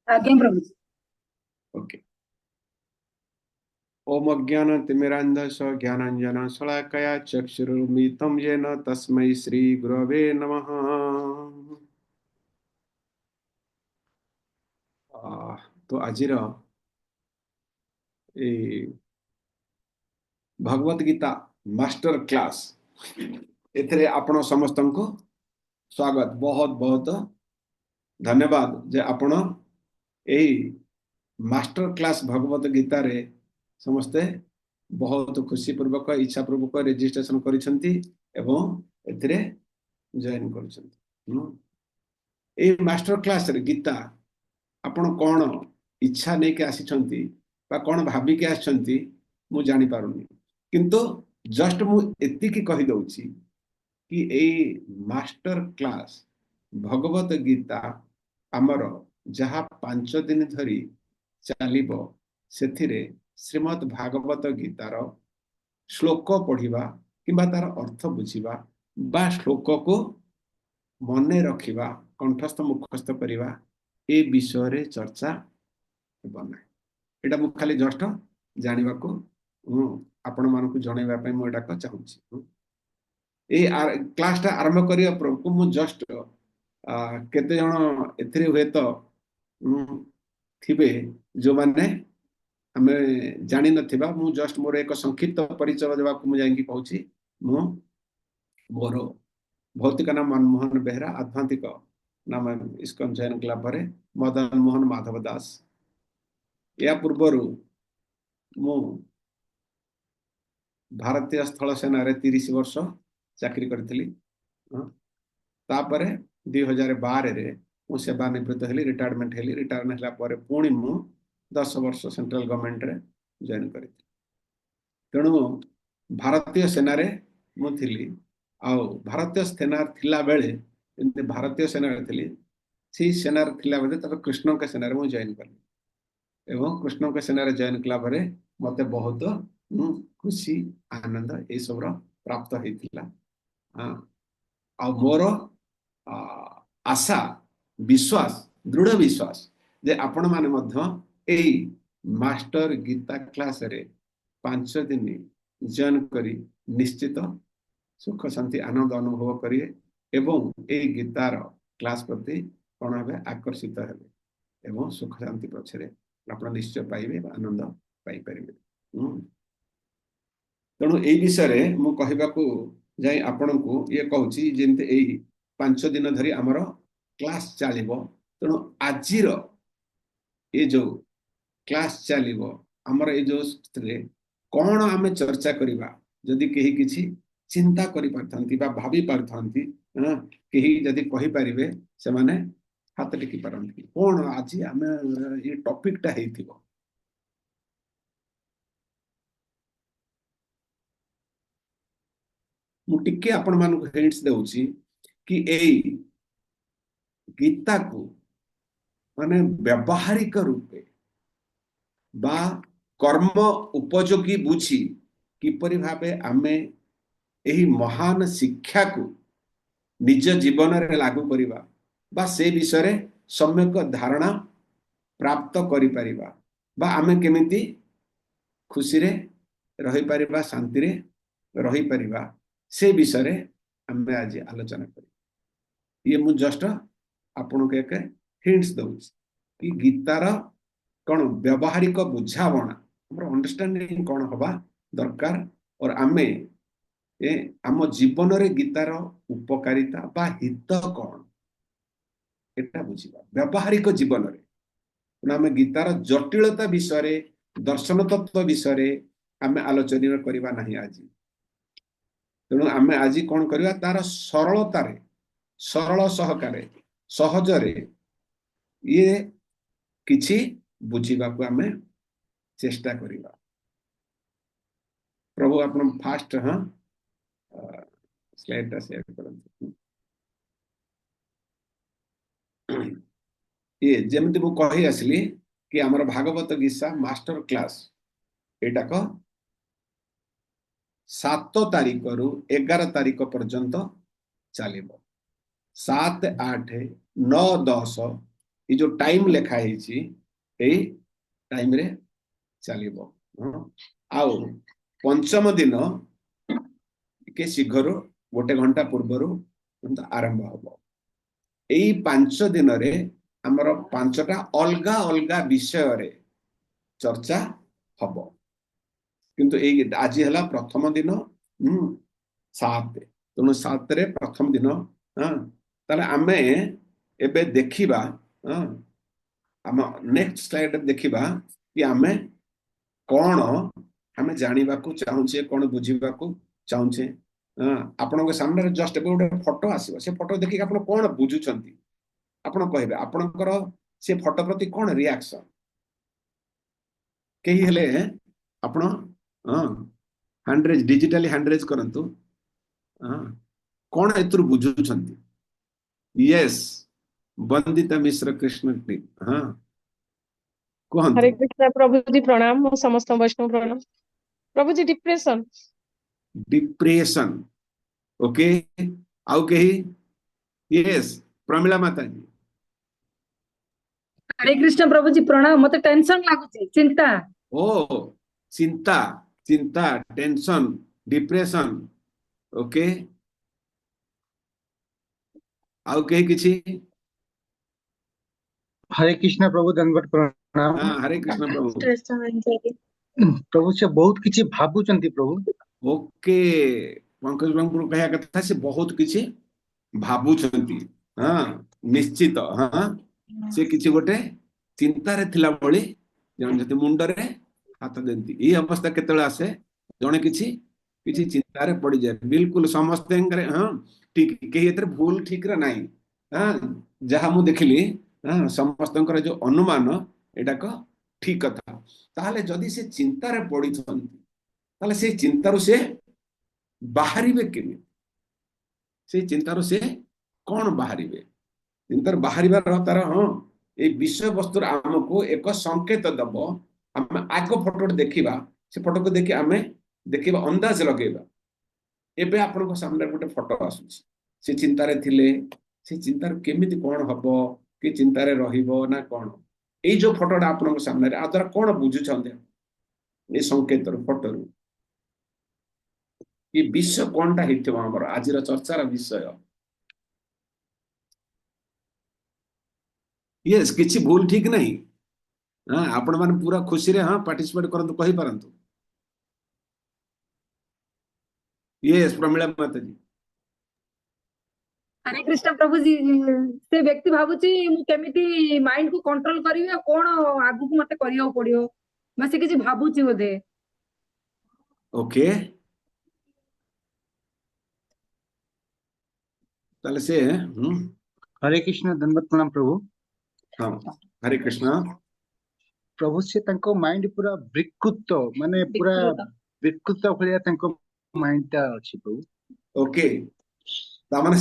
आज्ञा प्रभु। ओके। ओम अज्ञानतिमिरान्धस्य ज्ञानाञ्जनं शलाकया चक्षुरुन्मिलितं येन तस्मै श्रीगुरवे नमः। तो आजिर ए भगवत गीता मास्टर क्लास एथरे आपण समस्त को स्वागत। बहुत बहुत धन्यवाद जे आपण ए मास्टर क्लास भगवत गीता रे समस्ते बहुत खुशी पूर्वक इच्छा पूर्वक रेजिस्ट्रेशन करिसंती एवं एथिरे जॉइन करिसंती। ए मास्टर क्लास रे गीता आपण कोन इच्छा नै के आसीछंती बा कोन भाबी के आछंती मु जानि पारुनी, किंतु जस्ट मु एति की कहि दउची कि ए मास्टर क्लास भगवत गीता आमर जहा 5 दिन धरी चलिबो सेथिरे श्रीमद् भागवत गीतार श्लोक पढ़िबा किंबा तार अर्थ बुझिबा बा श्लोक को मने रखिबा कंठस्थ मुखस्थ करिबा ए विषय रे चर्चा हेबो नै। एटा मु खाली जस्ट जानिबा को आपण मानकु जणैबा पय मु एटा को चाहूची। ए क्लास टा आरंभ करिया प्रभु मु जस्ट केते जण एथिरे हुए तो थिबे जो माने आमे जानि नथिबा मु जस्ट मोर एक संक्षिप्त परिचय देबा को मु जाईकी कहूची। मु मोर भौतिक नाम मनमोहन बेहरा, आध्यात्मिक नाम इस्कन जैन क्लब रे मदन मोहन माधव दास। या पूर्वरु मु भारतीय स्थल सेना रे 30 वर्ष चाकरी करथिली। तापरे 2012 रे मु सेवानिवृत्त हेली, रिटायरमेंट हेली। रिटायरमेंट हला परे पुणी मु 10 वर्ष सेंट्रल गवर्नमेंट रे जॉइन करिथि। तेणु भारतीय सेना रे मु थिली। आ भारतीय सेना थिला बेले भारतीय सेना रे थिली, सी सेना रे थिला बेले तब कृष्ण के सेना रे मु जॉइन करली एवं कृष्ण के सेना रे जॉइन कला परे मते बहुत खुशी आनंद ए सब प्राप्त हेतिला। आ मोर आशा विश्वास दृढ़ विश्वास जे आपण माने मध्य एई मास्टर गीता क्लास रे 5 दिन जॉइन करी निश्चित सुख शांति आनंद अनुभव करिए एवं एई गीतार क्लास प्रति कोन हेबे आकर्षित हेबे एवं सुख शांति पछरे आपण निश्चय पाइबे आनंद पाई परिबे। तेणु एई विषय रे मु कहिबाकू जाई आपनकू ये कहूची जेंते एई 5 दिन धरी हमर क्लास चलिबो। तेणु आजिर ए जो क्लास चलिबो हमर ए जो रे कोन आमे चर्चा करिबा जदि केही किछि चिंता करि पारथंती बा भाबी पारथंती केही जदि कहि परिबे से माने हाथ टेकी पारंती कोन आज आमे ये टॉपिक टा हेतिबो। मु टिके आपण मानकु हिंट्स देउची कि एई गीता को माने व्यवहारिक रूपे बा कर्म उपयोगी बुझी किपरि भाबे आमे एही महान शिक्षा को निज जीवन रे लागू करिबा बा से विषय रे सम्यक धारणा प्राप्त करि परिबा बा आमे केमिति खुशी रे रहि परिबा शांति रे रहि परिबा से विषय रे आमे आज आलोचना करी। ये मु जस्ट आपन के एक हिंट्स दउछ कि गीतार कोन व्यवहारिक बुझावना हमर अंडरस्टैंडिंग कोन होबा दरकार और आमे ए आम जीवन रे गीतार उपकारिता बा हित कोन एटा बुझिबा व्यवहारिक जीवन रे आमे गीतार जटिलता विषय रे दर्शन तत्व विषय रे आमे आलोचना करिबा नाही आज। तेणु आमे आज कोन करिबा तार सरलता रे सरल सहकारे सहज रे ये किछि बुझिबा को आमे चेष्टा करिबा। प्रभु आपण फास्ट स्लाइड टा शेयर करंतु। ये जेमति मु कहि आसली कि हमर भागवत गीता मास्टर क्लास एटा को 7 तारीख रु 11 तारीख पर्यंत चलिबो। 7, 8, 9, 10 ये जो टाइम लेखा है टाइम रे चलिबो आउ पंचम दिन के शीघ्र गोटे घंटा पूर्वर आरंभ हम यही 5 दिन रे हमर 5टा अलगा अलगा विषय रे चर्चा हम किंतु आज है प्रथम दिन 7 तेणु 7 रे प्रथम दिन हाँ ताले आमे एबे देखिबा हाँ आम नेक्स्ट स्लाइड देखिबा कि आमे कौन आमे जानिबा को चाहूचे कौन बुझिबा को चाहूचे हाँ आपन के सामने जस्ट गोटे फोटो आसीबो से फोटो देखि आपन कौन बुझुचंती आपन कहबे आपनकर से फोटो प्रति कौन रिएक्शन कही हेले आपन हाँ हैंडरेज डिजिटली हैंडरेज करंतु हाँ कौन एतुर बुझुचंती यस वंदिता मिश्र कृष्ण हाँ हरे कहंतु कृष्ण प्रभु जी प्रणाम मो समस्त वैष्णव प्रणाम प्रभु जी डिप्रेशन डिप्रेशन ओके आउ कही यस प्रमिला माता जी हरे कृष्ण प्रभु जी प्रणाम मते टेंशन लागुची चिंता ओ चिंता चिंता टेंशन डिप्रेशन ओके आउ कही किछि हरे कृष्ण प्रभु दंडवत प्रणाम हाँ हरे कृष्ण प्रभु प्रभु से बहुत किछि भाबुचंती प्रभु ओके पंकज बाबू कहया कथा से बहुत किछि भाबुचंती हाँ निश्चित हाँ से किछि गोटे चिंता रे थिला बळी जन जति मुंड रे हाथ देंती ई अवस्था केतळे आसे जने किछि किछि चिंता रे पड़ी जाए बिल्कुल समस्त हाँ ठीक कही एतर भूल ठीक रे नाही हाँ जहा मु देखिली हाँ समस्त जो अनुमान एटा को ठीक कथा ताहले जदि से चिंता रे पड़ी थंती ताहले से चिंतारू से बाहरिबे केमि से चिंतारू से कौन बाहरिबे चिंतार बाहरिबार तार हाँ ए विषय वस्तु आमको एक संकेत दब आम आग फोटो देखा से फोटो को देखि आमे देखिबा अंदाज लगेबा एबे आपन सामने गोटे फोटो आसुची से चिंतारे थिले से चिंतार केमिति कौन हबो कि चिंतारे रहिबो ना कौन ए जो फोटोटा आपन सामने आ द्वारा कौन बुझुछन्ते ए संकेत फोटो ये विषय कौनटा हेथिबो हमर आजिर चर्चार विषय यस किछि भूल ठीक नहीं हाँ आपण माने पूरा खुशी रे हाँ पार्टिसिपेट करंतु कहि परंतु यस प्रमिला माता जी हरे कृष्ण प्रभु जी से व्यक्ति भाबुची मु केमिति माइंड को कंट्रोल करिवे आ कोन आगु को मते करियो पड़ियो मैं से किछि भाबुची बोधे ओके ताले से हरे कृष्ण दंडवत प्रणाम प्रभु हाँ हरे कृष्ण प्रभु से तांको माइंड पूरा विकृत माने पूरा विकृत भलिया तांको माइंड ता अछि प्रभु ओके तामने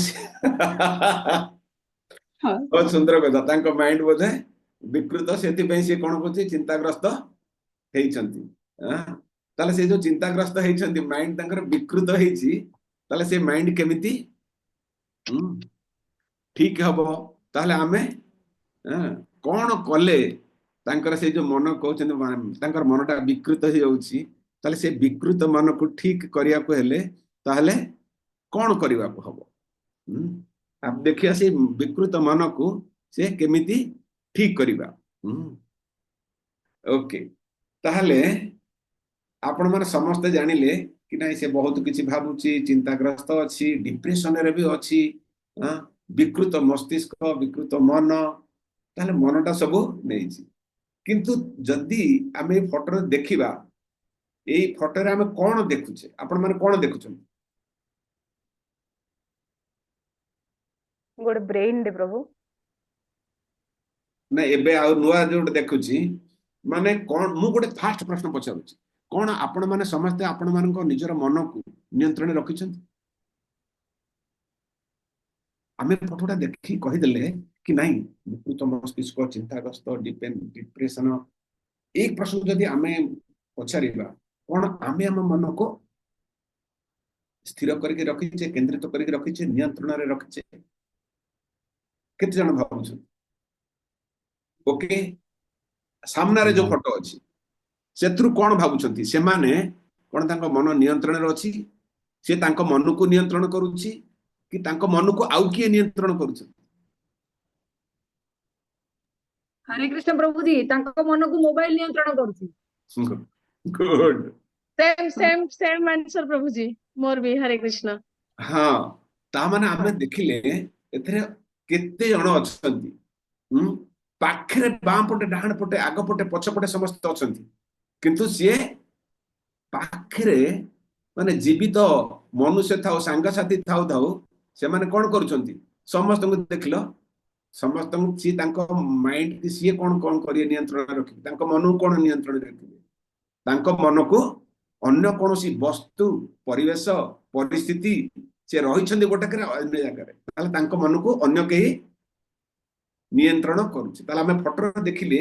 हां बहुत सुंदर कथा तांको माइंड बोधे विकृत सेति पई से कोन होची चिंताग्रस्त हेइचंती हां ताले से जो चिंताग्रस्त हेइचंती माइंड तांकर विकृत हेइची ताले से माइंड केमिति ठीक हबो ताले आमे हां कोन कले तांकर से जो मन कहउछन तांकर मनटा विकृत हे जाउची ताले से विकृत मन को ठीक करिया को हेले ताले कोन करिवा को हबो आप देखिए से विकृत मन को से केमिति ठीक करिवा ओके ताहले आपण माने समस्त जानिले कि नाही से बहुत किछि भाबुची चिंताग्रस्त अछि डिप्रेशन रे भी अछि हां विकृत मस्तिष्क विकृत मन ताहले मनटा सब नेइची किंतु जदी आमे फोटो देखिबा एई फोटो रे आमे कोन देखुचे आपण माने कोन देखुछन गोटे ब्रेन दे प्रभु ना एबे आ नुआ जो देखुची माने कोन मु गोटे फास्ट प्रश्न पचारुची कोन आपण माने समस्त आपण मानको निजर मन को नियंत्रण रखिछन आमे फोटोटा देखि कहि देले कि नाही विकृत मस्तिष्क चिंताग्रस्त डिप्रेशन एक प्रश्न जदि आमे पचारिबा कोन आमे हम मन को स्थिर करके रखिछे केंद्रित करके रखिछे नियंत्रण रे रखिछे केते जन भाबुछन ओके सामने जो फोटो अच्छी से कौन भावुंट से माने कौन तांको मन नियंत्रण अच्छी से तांको मन को नियंत्रण करुच्ची कि तांको मन को आउ किए नियंत्रण करुच्छ हरे कृष्ण प्रभु जी तांको मन को मोबाइल नियंत्रण करूची गुड सेम आंसर प्रभु जी मोर भी हरे कृष्ण हाँ ता माने आमे देखिले एथरे केते जण अछंती पाखरे बाम पटे डाहाण पटे आग पटे पछ पटे समस्त अछंती किंतु से पाखरे माने जीवित मनुष्य थाओ सांग साथी थाओ थाओ से माने कोन करूछंती समस्त को देखलो समस्त सी तांको माइंड की सी कोन कोन करिए नियंत्रण रखि तांको मन को कोन नियंत्रण रखि तांको मन को अन्य कोनोसी वस्तु परिवेश परिस्थिति से रहिछंती गोटे करे अन्य जगह रे ताले तांको मन को अन्य केही नियंत्रण करूछि ताले हमें फोटो देखिले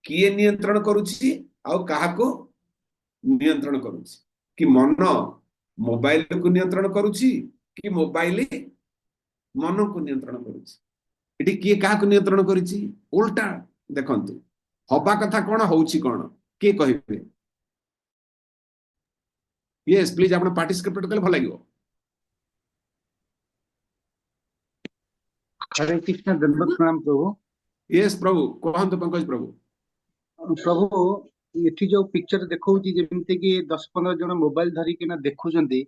किए नियंत्रण करूछि आ काहा को नियंत्रण करूछि कि मन मोबाइल को नियंत्रण करूछि कि मोबाइल मन को नियंत्रण करूछि एटी किए काहा को नियंत्रण करिछि उल्टा देखंतु हबा कथा कोन होउछि कोन के कहिबे यस प्लीज आपण पार्टिसिपेट कले भल लागिवो हरे कृष्ण दंडवत प्रणाम प्रभु यस प्रभु कहंतु पंकज प्रभु प्रभु एठी जो पिक्चर देखौची जेमते कि 10-15 जण मोबाइल धरी किना देखुचंती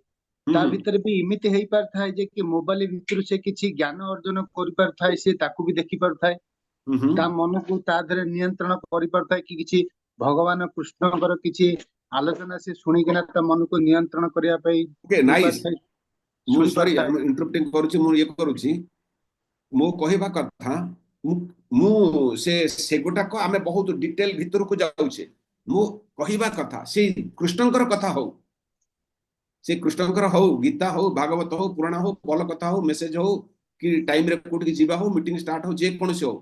ता भीतर भी इमिति हेई पार थाए जे कि मोबाइल भीतर से किछि ज्ञान अर्जन करि पार थाए से ताकू भी देखि पार थाए ता मन को ता धरे नियंत्रण करि पार थाए कि किछि भगवान कृष्णकर किछि आलोचना से सुनी किना ता मन को नियंत्रण करिया पई ओके नाइस मु सॉरी आई एम इंटरप्रेटिंग करूची मु ये करूची मु कहिबा कथा मु से गोटा को आमे बहुत डिटेल भीतर को जाउछे मु कहिबा कथा से कृष्णकर कथा हो से कृष्णकर हो गीता हो भागवत हो पुराण हो बल कथा हो मेसेज हो कि टाइम रे कोट की जीवा हो मीटिंग स्टार्ट हो जे कोन से हो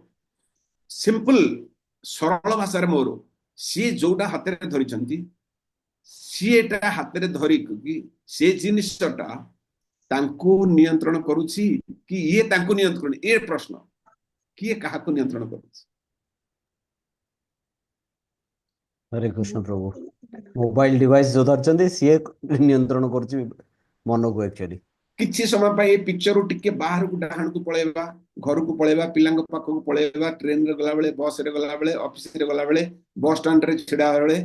सिंपल सरल भाषा रे मोर सी जोटा हाथ रे धरिचंती सी एटा हाथ रे धरि कि से जिनिसटा तांको नियंत्रण करूची कि ये तांको नियंत्रण ए प्रश्न किए काहा को नियंत्रण करूची हरे कृष्ण प्रभु मोबाइल डिवाइस जो धरचंदी सीए नियंत्रण करछि मन को एक्चुअली किछि समय पाए पिक्चर टिके बाहर को डाहाण को पळेबा घर को पळेबा पिलांग पाख को पळेबा ट्रेन रे गला बेले बस रे गला बेले ऑफिस रे गला बेले बस स्टैंड रे छिडा बेले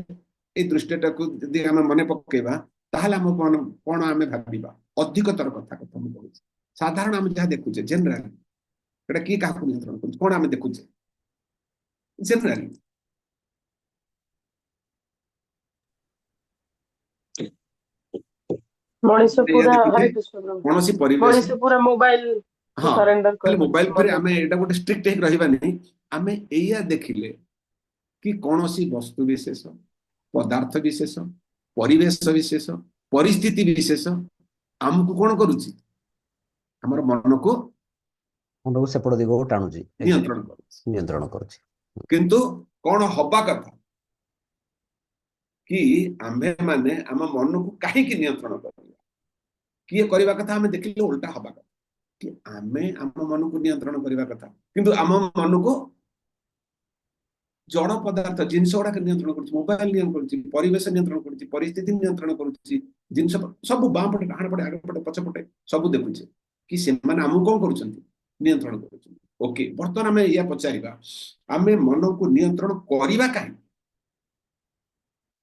ए दृष्टिटा को यदि हम मने पकेबा ताहले हम कोन आमे भाबिबा अधिकतर कथा कथा हम कहू साधारण हम जहा देखुचे जनरल एटा की काहा को नियंत्रण करू कोन आमे देखुचे जनरल मनीष पूरा हरे कृष्ण प्रभु कोनोसी परिवेश मनीष पूरा मोबाइल हाँ सरेंडर कर मोबाइल पर आमे एटा गोटे स्ट्रिक्ट एक रहिबा नहीं आमे एया देखिले कि कोनोसी वस्तु विशेष पदार्थ विशेष परिवेश विशेष परिस्थिति विशेष हमको कोन करूची हमर मन को सेपट दिगो टाणुची नियंत्रण करूची किंतु कोन हबा कथा कि आमे माने हम मन को काहे कि नियंत्रण करबा किए करबा कथा हमें देखिले उल्टा हबा कथा कि आमे हम मन को नियंत्रण करबा कथा किंतु हम मन को जड़ पदार्थ जिनस गुड़ा नियंत्रण कर मोबाइल नियंत्रण कर परिवेश नियंत्रण कर परिस्थिति नियंत्रण कर जिनस सब बाम पटे डाहाण पटे आगे पटे पछ पटे सब देखुचे कि से माने हम कोन करूछंती नियंत्रण करूछंती ओके वर्तमान हमें या पचारिबा हमें मन को नियंत्रण करबा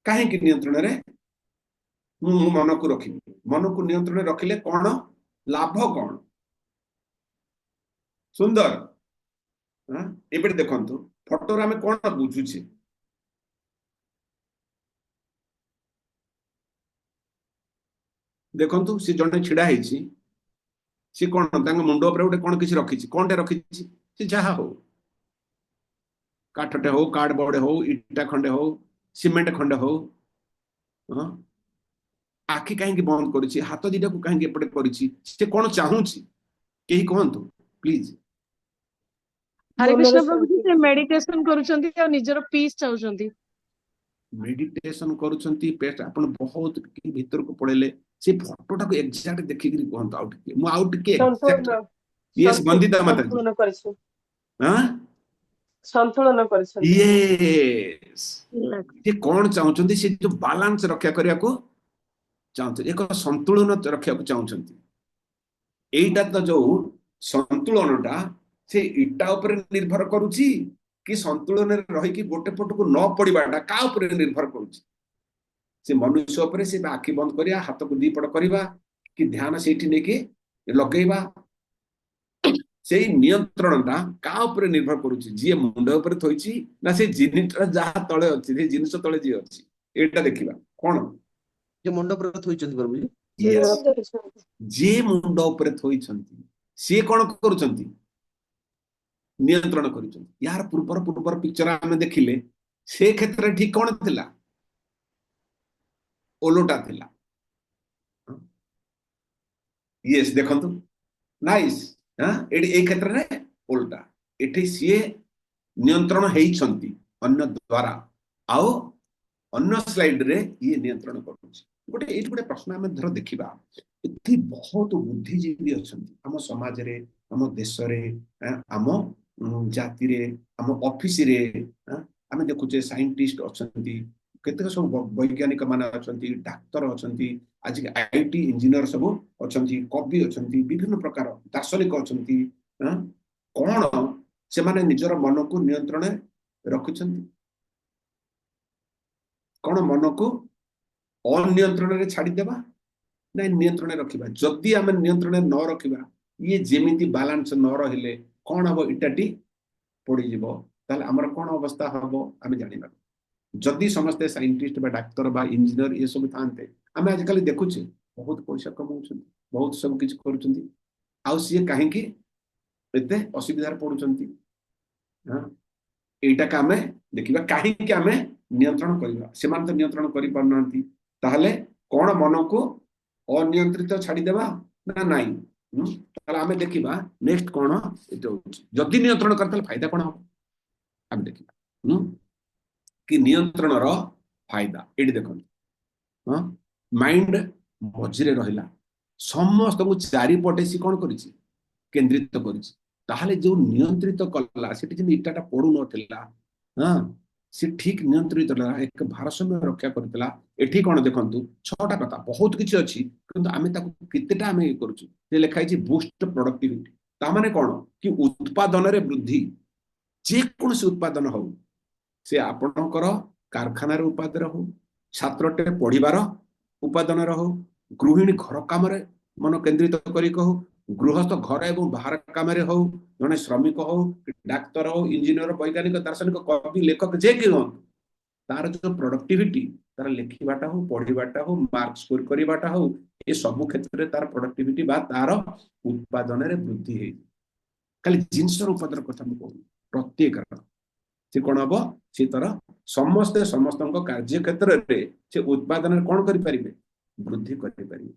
काहे कि नियंत्रण रे मन को रखी मन को नियंत्रण रखिले कौन लाभ कौन सुंदर एबे देखंतु फोटो रे हमें कौन बुझुछे देखंतु से जने छिडा हेछि से कौन तांग मुंडो पर उठे कौन किछि रखिछि कोनटे रखिछि से जहा हो काठटे हो कार्डबोर्ड हो इटा खंडे हो सीमेंट खंडे हो आखि कहीं बंद करिछि हाथ दिटा को कहीं एपटे करिछि से कोन चाहूछि केही कहंतु प्लीज हरे कृष्ण प्रभु जी से मेडिटेशन करूछंती आ निजर पीस चाहउछंती मेडिटेशन करूछंती पेस्ट आपण बहुत भीतर को पड़ेले से फोटोटा को एग्जैक्ट देखि करी कहंतु आउट के मु आउट के एग्जैक्ट यस वंदिता माता जी पूर्ण करिछु हां संतुलन କରିଛନ୍ତି यस से कौन चाहते से जो बालांस रक्षा करने को चाहते एक संतुलन रक्षा को चाहते एटा तो जो संतुलनटा से इटा ऊपर निर्भर करुची कि संतुलन रही कि गोटे पट को न पड़ाटा का ऊपर निर्भर करुची से मनुष्य ऊपर से आखि बंद करिया हाथ को दी पट करवा कि ध्यान सेठी नेके लगेबा से नियंत्रणटा का ऊपर निर्भर करुची जी मुंड ऊपर थोइची ना से जिनिसटा जहा तळे अछि से जिनिस तळे जी अछि एटा देखिबा कोन जे मुंड पर थोइचंती प्रभु जी यस जे मुंड ऊपर थोइचंती से कोन करूचंती नियंत्रण करूचंती यार पूर्वर पिक्चर आमे देखिले से क्षेत्र ठीक कोन थिला ओलोटा थिला यस देखंतु नाइस हां ए क्षेत्र रे ओल्टा एठी सीए नियंत्रण हेइछंती अन्य द्वारा आओ अन्य स्लाइड रे ये नियंत्रण करूछ गोटे एठी गोटे प्रश्न हम धर देखिबा एठी बहुत बुद्धिजीवी अछंती हम समाज रे हम देश रे हम जाति रे हम ऑफिस रे हम देखुचे साइंटिस्ट अछंती केते सब वैज्ञानिक मान अछंती डाक्टर अछंती आज आईटी इंजीनियर सब अछंती कवि अछंती विभिन्न प्रकार दार्शनिक अछंती कोन से माने निजर मन को नियंत्रण रखुछंती कोन मन को अनियंत्रण रे छाडी देबा ना नियंत्रण रखिबा जदि हम नियंत्रण न रखिबा ये जेमिति बैलेंस न रहिले कोन हबो इटाटी पड़ी जिवो ताले हमर कोन अवस्था हबो हम जानिबा जदि समस्त साइंटिस्ट बा डाक्टर बा इंजीनियर ये सब थानते आम आजिकल देखुचे बहुत पैसा कमाउछन बहुत सब किछ करूछंती आ सी काहे कि एते असुविधा पडुछंती हां एटा का हमें देखिबा काहे कि हमें नियंत्रण करबा सेमान तो नियंत्रण करि पारनांती ताहले कोन मन को अनियंत्रित छाडी देबा ना नाही ताहले हमें देखिबा नेक्स्ट कोन एतो जदि नियंत्रण करतल फायदा कोन हो हम देखिबा कि नियंत्रण रो फायदा एडी देखो हां माइंड मझिरे रहिला समस्त को चारि पटे सी कोन करिछि केंद्रित करिछि ताहले जो नियंत्रित कला सेठी जे इटाटा पडु नथिला हां से ठीक नियंत्रित रहा एक भारसाम्य रक्षा करतला एठी कोन देखंतु छटा कथा बहुत किछि अछि किंतु आमे ताकू कितेटा आमे करूछु जे लेखाइ छि बूस्ट प्रोडक्टिविटी ता माने कोन कि उत्पादन रे वृद्धि जे कोन से उत्पादन हो से आपणकर कारखाना रे उत्पादन हो छात्रटे पढिबार उत्पादन हो गृहिणी घर काम रे मन केंद्रित करी कहो गृहस्थ घर एवं बाहर काम रे हो जने श्रमिक हो डाक्टर हो इंजीनियर वैज्ञानिक दार्शनिक कवि लेखक जे कि हो तार जो प्रोडक्टिविटी तार लेखिबाटा हो पढिबाटा हो मार्क स्कोर करिबाटा हो ए सब क्षेत्र रे तार प्रोडक्टिविटी बा तार उत्पादन रे वृद्धि हे खाली जिंसर उत्पादन कथा म कहू प्रत्येक से कोन हबो से तरह समस्त कार्य क्षेत्र रे से उत्पादन कोन करि परिबे वृद्धि करि परिबे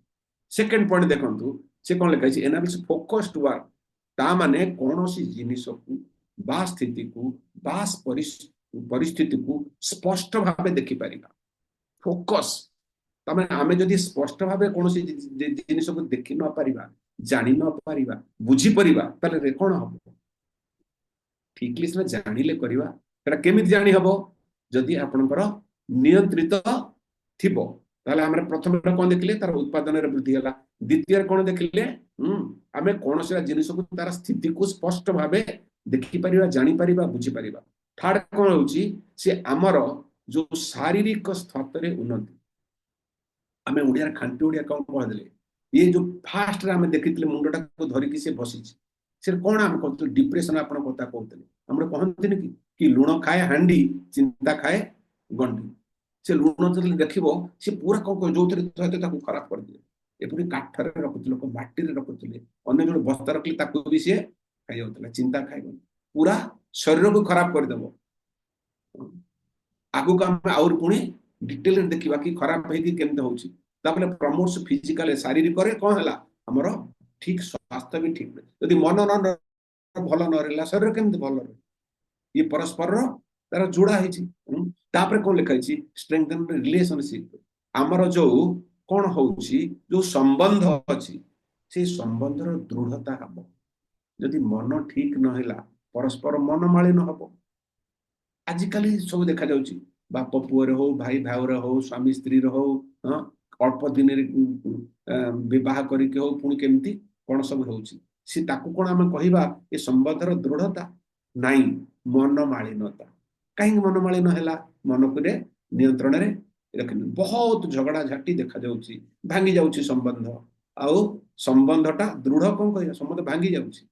सेकंड पॉइंट देखंतु से कोन लिखाइ छै एनालिसिस फोकस्ड वर्क ता माने कोनोसी जिनिस को बा स्थिति को बा परिस्थिति को स्पष्ट भाबे देखि परिबा फोकस तमे आमे जदि स्पष्ट भाबे कोनोसी जिनिस को देखि न परिबा जानि न परिबा बुझी परिबा तले रे कोन हबो ठीकली से जानिले करिबा एटा केमिति जानि हबो जदि आपनकर नियंत्रित थिबो ताले हमरे प्रथम कोन देखिले तार उत्पादन रे वृद्धि होला द्वितीय कोन देखिले आमे कोनोसी जिनिस को तार स्थिति को स्पष्ट भाबे देखि परिबा जानि परिबा बुझी परिबा थर्ड कोन होची से हमर जो शारीरिक स्तर रे उन्नति आमे ओडिया खांटी ओडिया कोन कह देले ये जो फास्ट रे आमे देखितले मुंडटा को धरि कि से बसिछि से कोन हम कहत डिप्रेशन आपन कथा कहतले हमरे कहंतिन कि लुण खाए हांडी चिंता खाए गंडी से लुण जदि देखिबो से पूरा को जोथरे थते ताको खराब कर दिए एपुरी काठरे रखुत लोक माटी रे रखुतले अन्य जो बस्ता रखली ताको भी से खाइ होतला चिंता खाइ पूरा शरीर को खराब कर देबो आगु का और पुणी डिटेल रे देखिबा कि खराब हे कि केमते होची तापले प्रमोट्स फिजिकल शारीरिक करे कोन हला हमरो ठीक स्वास्थ्य भी ठीक यदि मन न भल न रहला शरीर केमते भल रहे ये परस्पर रो तार जोड़ा है तापर कोन लिखाई छी स्ट्रेंथन रिलेशनशिप हमर जो कोन होउची जो संबंध अछि से संबंध रो दृढ़ता हबो यदि मन ठीक न हैला परस्पर मन मालिन हबो आजिकल सब देखा जाउची बाप पुअर हो भाई भाउर हो स्वामी स्त्री हो अल्प दिन विवाह करके हो पुणी केमती कौन सब होउची से ताकू कोन आमे कहिबा ए संबंधर दृढ़ता नाही मनमालिनता कहीं मनमालिन हैला मन को नियंत्रण रे रखन बहुत झगड़ा झाटी देखा जाउची भांगी जाउची संबंध आउ संबंधटा दृढ़ कोन कहिया संबंध भांगी जाउची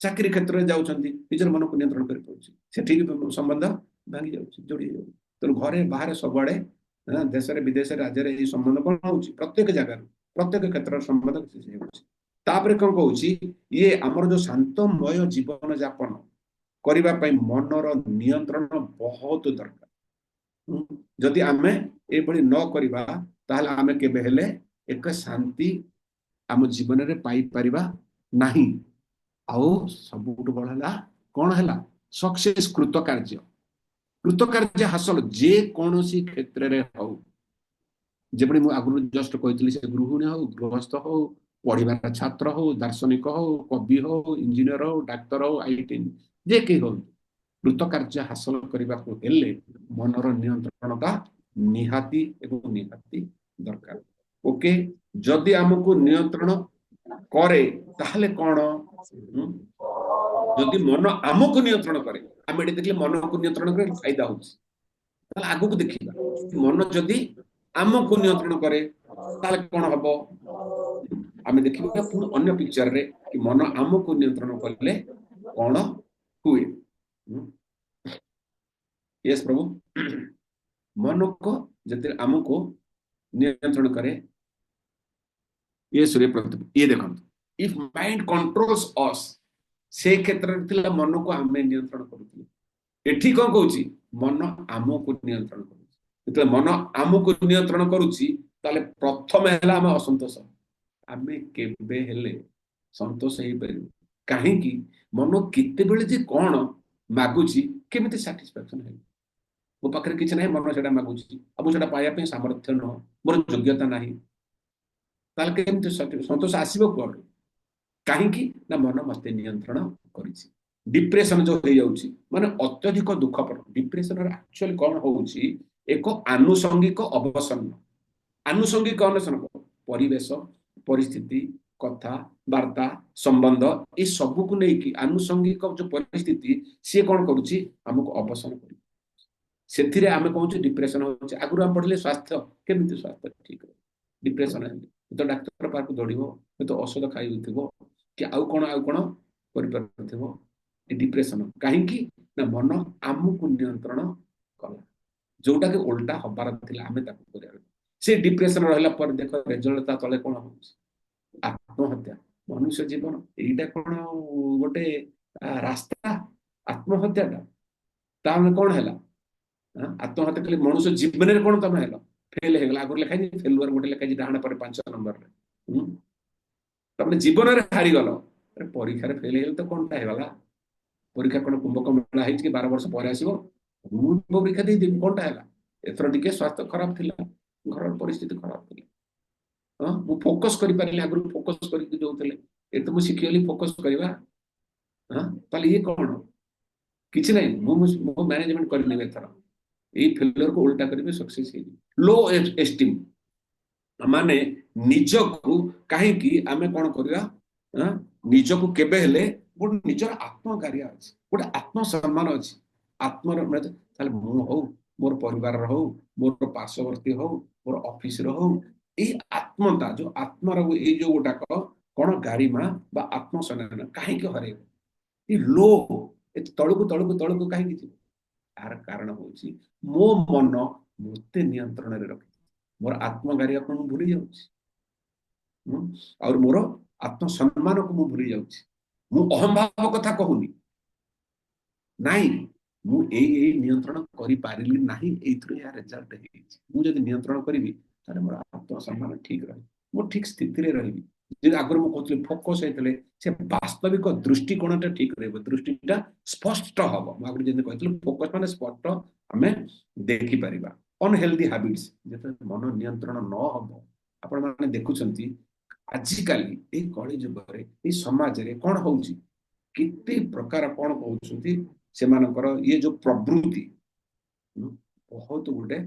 चाकरी क्षेत्र में जाउछंती निजर मन को नियंत्रण कर पड़ुची से ठीक संबंध भांगी जाउची जोड़ी जाउची तो घरे बाहर सबआडे देश रे विदेश राज्य रे संबंध कोन होउची प्रत्येक जगह प्रत्येक क्षेत्र संबंध होउची तापरे कोन कहउची ये हमर जो शांतमय जीवन यापन करिबा पई मनर नियंत्रण बहुत दरकार जदि आमे ए बळी न करिबा ताहले आमे केबे हेले एक शांति आम जीवन रे पाई परिबा नाही आउ सबुठ बळला कोन हैला सक्सेस कृतकार्य हासिल जे कोनोसी क्षेत्र रे हो जेबडी मु आगु जस्ट कहितली से गृहिणी हो गृहस्थ हो पढ़िबार छात्र हो दार्शनिक हो कवि हो इंजीनियर हो डाक्टर हो आईटी जे के हो कृतकार्य हासिल करबा को हेले मनर नियंत्रणता निहाती एवं निहाती दरकार ओके जदि हमको नियंत्रण करे ताहले कोन जदि मन हमको नियंत्रण करे आमे देखले मन को नियंत्रण करे फायदा होउची ताले आगु को देखिबा मन जदि हमको नियंत्रण करे ताले कोन हबो आमे देखिबा पुन अन्य पिक्चर रे कि मन हमको नियंत्रण करले कोन हुए यस प्रभु मन को जति हमको नियंत्रण करे ये सूर्य प्रति ये देखो इफ माइंड कंट्रोल्स अस से क्षेत्र थिला मन को हमें नियंत्रण करूथि एठी कोन कहूची मन हमको नियंत्रण करूची जते मन हमको नियंत्रण करूची ताले प्रथम हैला हम असंतोष हमें केबे हेले संतोष हे परिबो काहे कि मन किते बेले जे कोन मागुची केमिति सैटिस्फैक्शन है मो पाखरे किछ नै मन सेटा मागुची अब सेटा पाया पे सामर्थ्य न मोर योग्यता नाही ताले केमिति संतोष आसीबो कोड काहे कि ना मन मते नियंत्रण करिछि डिप्रेशन जो हो जाउची माने अत्यधिक दुख पर डिप्रेशन रे एक्चुअली कोन होउची एक आनुषंगिक अवसन आनुषंगिक अवसन परिवेश परिस्थिति कथा वार्ता संबंध ए सब को नै कि आनुषंगिक जो परिस्थिति से कोन करूची हमको अवसन करी सेथिरे आमे कहूची डिप्रेशन होउची आगुर हम पढले स्वास्थ्य केमिति स्वास्थ्य ठीक डिप्रेशन है तो डॉक्टर पार को दौड़िबो तो औषध खाइ होइथिबो कि आउ कोन करि परथिबो डिप्रेशन काहे कि ना मन हमको नियंत्रण कला जोटा के उल्टा हबार थिला हमें ताको करिया से डिप्रेशन रहला पर देखो रिजल्ट ता तले कोन होउची आत्महत्या मनुष्य जीवन एटा कोन गोटे रास्ता आत्महत्या तामे कोन हैला आत्महत्या कले मनुष्य जीवन रे कोन तमे हैला फेल हे गला आगुर लेखा जी फेलुअर गोटे लेखा जी डाहण पर 5 नंबर रे तमे जीवन रे हारी गलो अरे परीक्षा रे फेल हेल तो कोनटा हे गला परीक्षा कोन कुंभक मेला हेछि कि 12 वर्ष पर आसीबो मु परीक्षा दे दे कोनटा हैला एथर टिके स्वास्थ्य खराब थिला घर परिस्थिति खराब थिला मु फोकस करि पारले आगुर फोकस करि जोउतले ए तो मु सिखियली फोकस करबा ताले ये कोन किछ नै मु मैनेजमेंट करले एथर ए फेलियर को उल्टा करिवे सक्सेस हे लो एस्टीम माने निज को काहे कि आमे कोन करिया निज को केबे हेले गोटे निजर आत्मकार्य अछि गोटे आत्म सम्मान अछि आत्म ताले मु हो मोर परिवार रो हो मोर पार्श्ववर्ती हो मोर ऑफिस रो हो ए आत्मता जो आत्मा रो ए जो गोटा कोन गारिमा बा आत्म सम्मान काहे कि हरे ए लो ए तळको काहे कि आर कारण होची मो मन मते नियंत्रण रे रखि मोर आत्मकार्य को भूली जाउची और मोर आत्म सम्मान को मु भूली जाउची मु अहंभाव कथा कहूनी नाही मु ए नियंत्रण करि पारिली नाही एथरे या रिजल्ट हे मु जदि नियंत्रण करिवि तारे मोर आत्म सम्मान ठीक रही मु ठीक स्थिति रे रहिबि जे आगर मु कहतले फोकस हेतले से वास्तविक दृष्टिकोणटा ठीक रहबो दृष्टिटा स्पष्ट हबो मु आगर जे कहतले फोकस माने स्पष्ट हमें देखि परिबा अनहेल्दी हैबिट्स जेते मन नियंत्रण न हबो आपण माने देखुचंती आजिकाली ए कଳି जुग रे ए समाज रे कोन होउची किते प्रकार कोन कहउछंती ସେମାନଙ୍କର ये जो प्रवृत्ति बहुत गोटे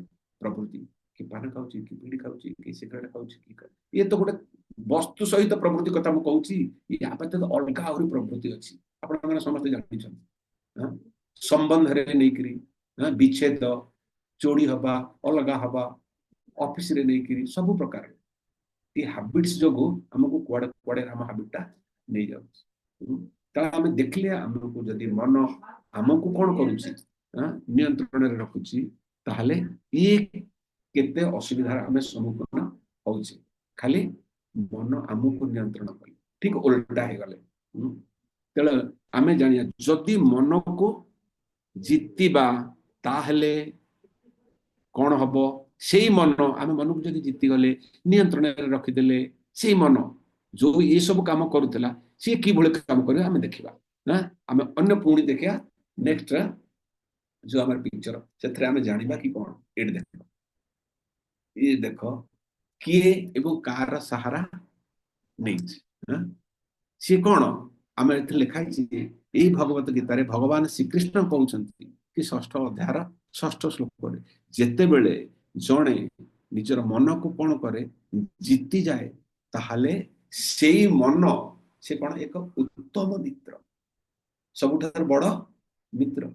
प्रवृत्ति कि पान खाऊची कि बीड़ी खाऊची कि सिगरेट खाऊची कि ये तो गोटे वस्तु सहित प्रवृत्ति कथा मु कहूची या व्यतीत अलगा आहुरी प्रवृत्ति अछि आपण माने समस्त जानिछन संबंध रे नेकरी विच्छेद चोरी हवा अलगा हवा ऑफिस रे नेकरी सब प्रकार ये हैबिट्स जोगो हमको कुआडे कुआडे हम हैबिटटा नहीं जाउ ता हम देखले हमको जदी मन हमको कोन करूची नियंत्रण रे रखुची ताहले ये केते असुविधा हमें सम्मुखीन होउची खाली मन हमको नियंत्रण करी ठीक उल्टा हे गले तेल आमे जानिया जदी मन को जितिबा ताहले कौन हम से मन आम मन को जब जीति गले नियंत्रण रखी देले से मन जो ये सब काम करूला सी कि काम कर देखा ना आम अन्य पुणी देखा नेक्स्ट जो आम पिक्चर से आम जाना कि कौन ये देख ये देख किए एवं कार सहारा नहीं सी कौन आम लिखाई यही भगवत गीतार भगवान श्रीकृष्ण कहते कि षष्ठ अध्याय 6ठ श्लोक जेते बेले जणे निजर मन को कौन करे जीति जाए ताहले सेई मन से कौन एक उत्तम मित्र सबुठार बड़ मित्र